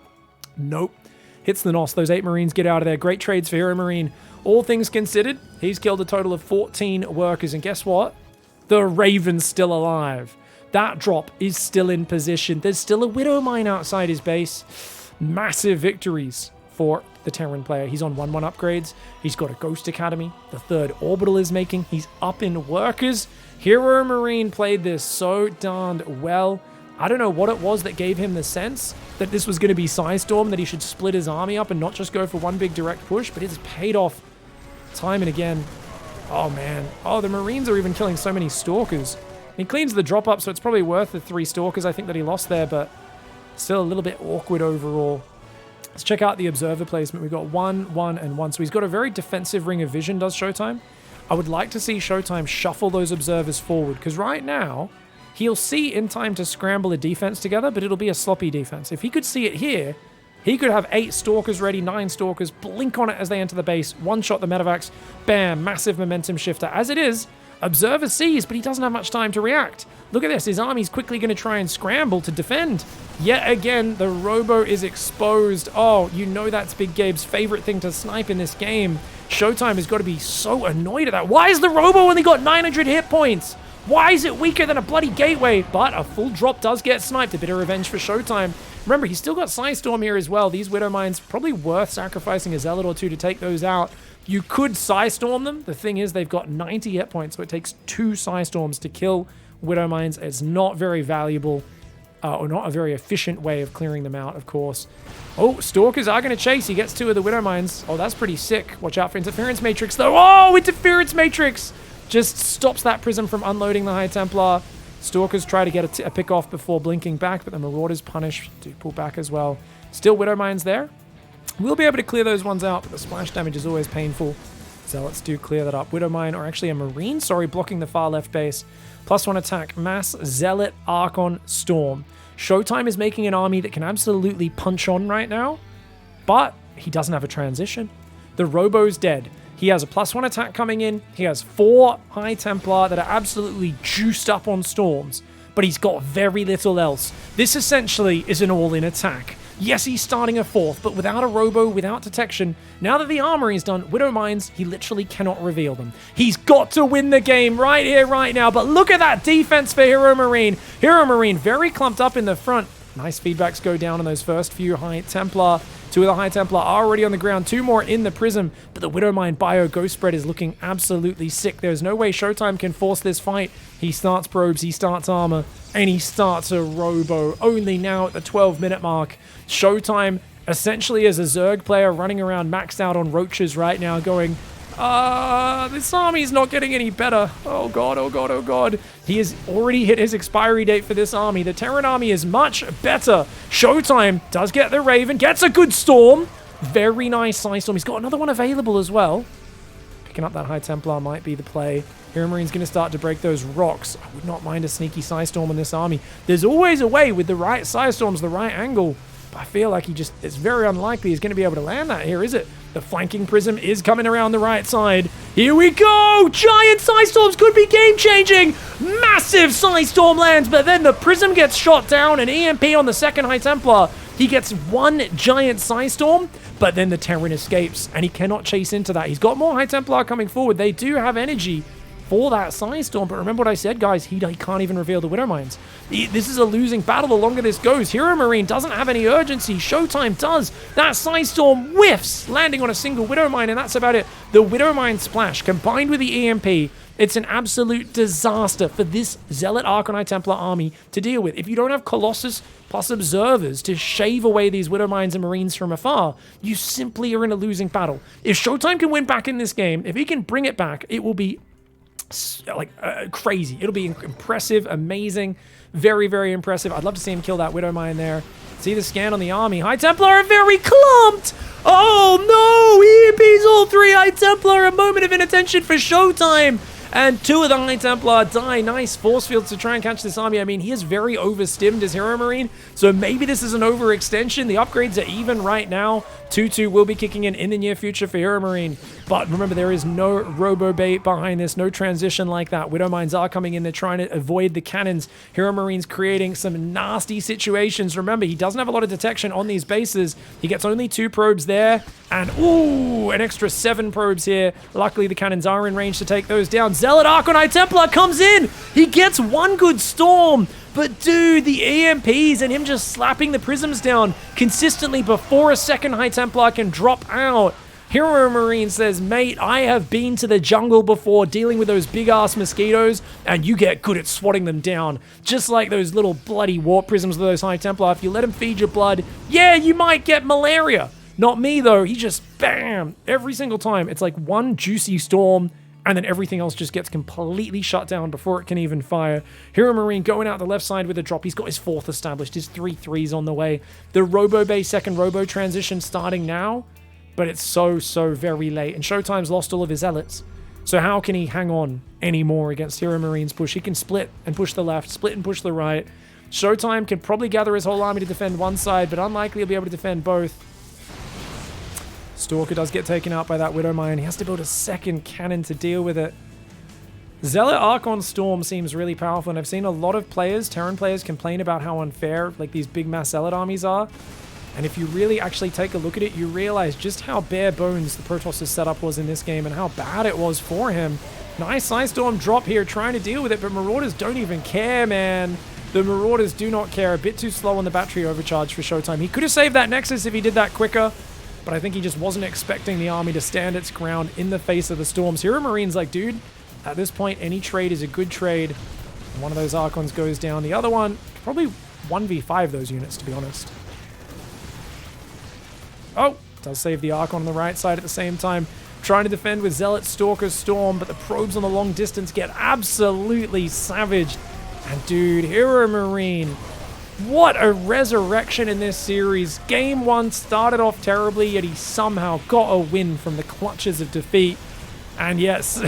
Nope. Hits the NOS. Those 8 Marines get out of there. Great trades for HeroMarine. All things considered, he's killed a total of 14 workers. And guess what? The Raven's still alive. That drop is still in position. There's still a Widowmine outside his base. Massive victories for the Terran player. He's on 1-1 upgrades. He's got a Ghost Academy. The 3rd Orbital is making. He's up in workers. HeroMarine played this so darned well. I don't know what it was that gave him the sense that this was going to be Storm, that he should split his army up and not just go for one big direct push, but it's paid off time and again. Oh, man. Oh, the Marines are even killing so many Stalkers. He cleans the drop up, so it's probably worth the 3 Stalkers I think that he lost there, but still a little bit awkward overall. Let's check out the Observer placement. We've got 1, 1, and 1. So he's got a very defensive Ring of Vision, does ShoWTimE. I would like to see ShoWTimE shuffle those Observers forward, because right now, he'll see in time to scramble a defense together, but it'll be a sloppy defense. If he could see it here, he could have 8 Stalkers ready, 9 Stalkers, blink on it as they enter the base, one-shot the Medivacs, bam, massive momentum shifter. As it is, Observer sees, but he doesn't have much time to react. Look at this, his army's quickly going to try and scramble to defend. Yet again, the Robo is exposed. Oh, you know that's Big Gabe's favorite thing to snipe in this game. ShoWTimE has got to be so annoyed at that. Why is the Robo only got 900 hit points? Why is it weaker than a bloody gateway? But a full drop does get sniped. A bit of revenge for ShoWTimE. Remember, he's still got Storm here as well. These Widowmines, probably worth sacrificing a Zealot or 2 to take those out. You could Storm them. The thing is, they've got 90 hit points, so it takes 2 Storms to kill Widowmines. It's not very valuable. or not a very efficient way of clearing them out, of course. Oh, Stalkers are going to chase. He gets 2 of the Widow Mines. Oh, that's pretty sick. Watch out for Interference Matrix, though. Oh, Interference Matrix just stops that Prism from unloading the High Templar. Stalkers try to get a pick off before blinking back, but the Marauders punish to pull back as well. Still Widow Mines there. We'll be able to clear those ones out, but the splash damage is always painful. Zealots do clear that up. Widow Mine, or actually a Marine, sorry, blocking the far left base. +1 attack, Mass, Zealot, Archon, Storm. ShoWTimE is making an army that can absolutely punch on right now, but he doesn't have a transition. The Robo's dead. He has a +1 attack coming in. He has 4 High Templar that are absolutely juiced up on Storms, but he's got very little else. This essentially is an all-in attack. Yes, he's starting a 4th, but without a Robo, without detection, now that the armory is done, Widow Mines, he literally cannot reveal them. He's got to win the game right here, right now, but look at that defense for HeroMarine. HeroMarine very clumped up in the front. Nice feedbacks go down on those first few High Templar. 2 of the High Templar are already on the ground, 2 more in the Prism, but the Widow Mine Bio Ghost Spread is looking absolutely sick. There's no way ShoWTimE can force this fight. He starts probes, he starts armor, and he starts a Robo. Only now at the 12-minute mark. ShoWTimE essentially as a Zerg player running around maxed out on roaches right now going, this army's not getting any better. Oh god, oh god, oh god. He has already hit his expiry date for this army. The Terran army is much better. ShoWTimE does get the Raven, gets a good Storm. Very nice Psy Storm. He's got another one available as well. Picking up that High Templar might be the play. HeroMarine's going to start to break those rocks. I would not mind a sneaky Psy Storm in this army. There's always a way with the right Psy Storms, the right angle. But I feel like it's very unlikely he's going to be able to land that here, is it? The flanking Prism is coming around the right side. Here we go! Giant Psy Storms could be game-changing! Massive Psy Storm lands, but then the Prism gets shot down, and EMP on the second High Templar. He gets 1 giant Psy Storm, but then the Terran escapes, and he cannot chase into that. He's got more High Templar coming forward. They do have energy for that Psy Storm, but remember what I said, guys, he can't even reveal the Widow Mines. This is a losing battle the longer this goes. HeroMarine doesn't have any urgency. ShoWTimE does. That Psy Storm whiffs, landing on a single Widow Mine, and that's about it. The Widow Mine splash, combined with the EMP, it's an absolute disaster for this Zealot Archon Templar army to deal with. If you don't have Colossus plus Observers to shave away these Widow Mines and Marines from afar, you simply are in a losing battle. If ShoWTimE can win back in this game, if he can bring it back, it will be crazy. It'll be impressive, amazing, very, very impressive. I'd love to see him kill that Widow Mine there. See the scan on the army. High Templar are very clumped. Oh no! EMPs all 3 High Templar. A moment of inattention for ShoWTimE. And 2 of the High Templar die. Nice force fields to try and catch this army. I mean, he is very overstimmed as HeroMarine, so maybe this is an overextension. The upgrades are even right now. 2-2 will be kicking in the near future for HeroMarine. But remember, there is no Robo bait behind this, no transition like that. Widow Mines are coming in. They're trying to avoid the cannons. HeroMarine's creating some nasty situations. Remember, he doesn't have a lot of detection on these bases. He gets only 2 probes there. And, ooh, an extra 7 probes here. Luckily, the cannons are in range to take those down. Zealot Archon Templar comes in. He gets 1 good Storm. But, dude, the EMPs and him just slapping the Prisms down consistently before a second High Templar can drop out. HeroMarine says, mate, I have been to the jungle before dealing with those big-ass mosquitoes, and you get good at swatting them down. Just like those little bloody warp prisms of those High Templar. If you let them feed your blood, yeah, you might get malaria. Not me, though. He just, bam, every single time. It's like 1 juicy Storm, and then everything else just gets completely shut down before it can even fire. HeroMarine going out the left side with a drop. He's got his 4th established, his 3 3s on the way. The Robo Bay second Robo transition starting now, but it's so very late. And ShoWTimE's lost all of his Zealots. So how can he hang on anymore against HeroMarine's push? He can split and push the left, split and push the right. ShoWTimE can probably gather his whole army to defend one side, but unlikely he'll be able to defend both. Stalker does get taken out by that Widow Mine. He has to build a second cannon to deal with it. Zealot Archon Storm seems really powerful, and I've seen a lot of players, Terran players, complain about how unfair like these big mass Zealot armies are. And if you really actually take a look at it, you realize just how bare bones the Protoss' setup was in this game and how bad it was for him. Nice Psy Storm drop here trying to deal with it, but Marauders don't even care, man. The Marauders do not care. A bit too slow on the battery overcharge for ShoWTimE. He could have saved that Nexus if he did that quicker, but I think he just wasn't expecting the army to stand its ground in the face of the storms. HeroMarine's like, dude, at this point, any trade is a good trade. One of those Archons goes down. The other one probably 1v5 those units, to be honest. Oh, does save the Archon on the right side at the same time. Trying to defend with Zealot, Stalker, Storm, but the probes on the long distance get absolutely savaged. And dude, HeroMarine, what a resurrection in this series. Game 1 started off terribly, yet he somehow got a win from the clutches of defeat. And yes,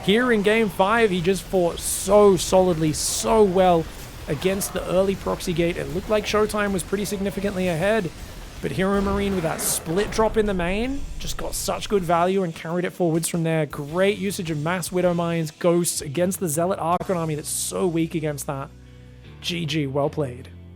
here in Game 5, he just fought so solidly, so well against the early proxy gate. It looked like ShoWTimE was pretty significantly ahead. But HeroMarine with that split drop in the main just got such good value and carried it forwards from there. Great usage of mass Widow Mines, Ghosts against the Zealot Archon army that's so weak against that. GG, well played.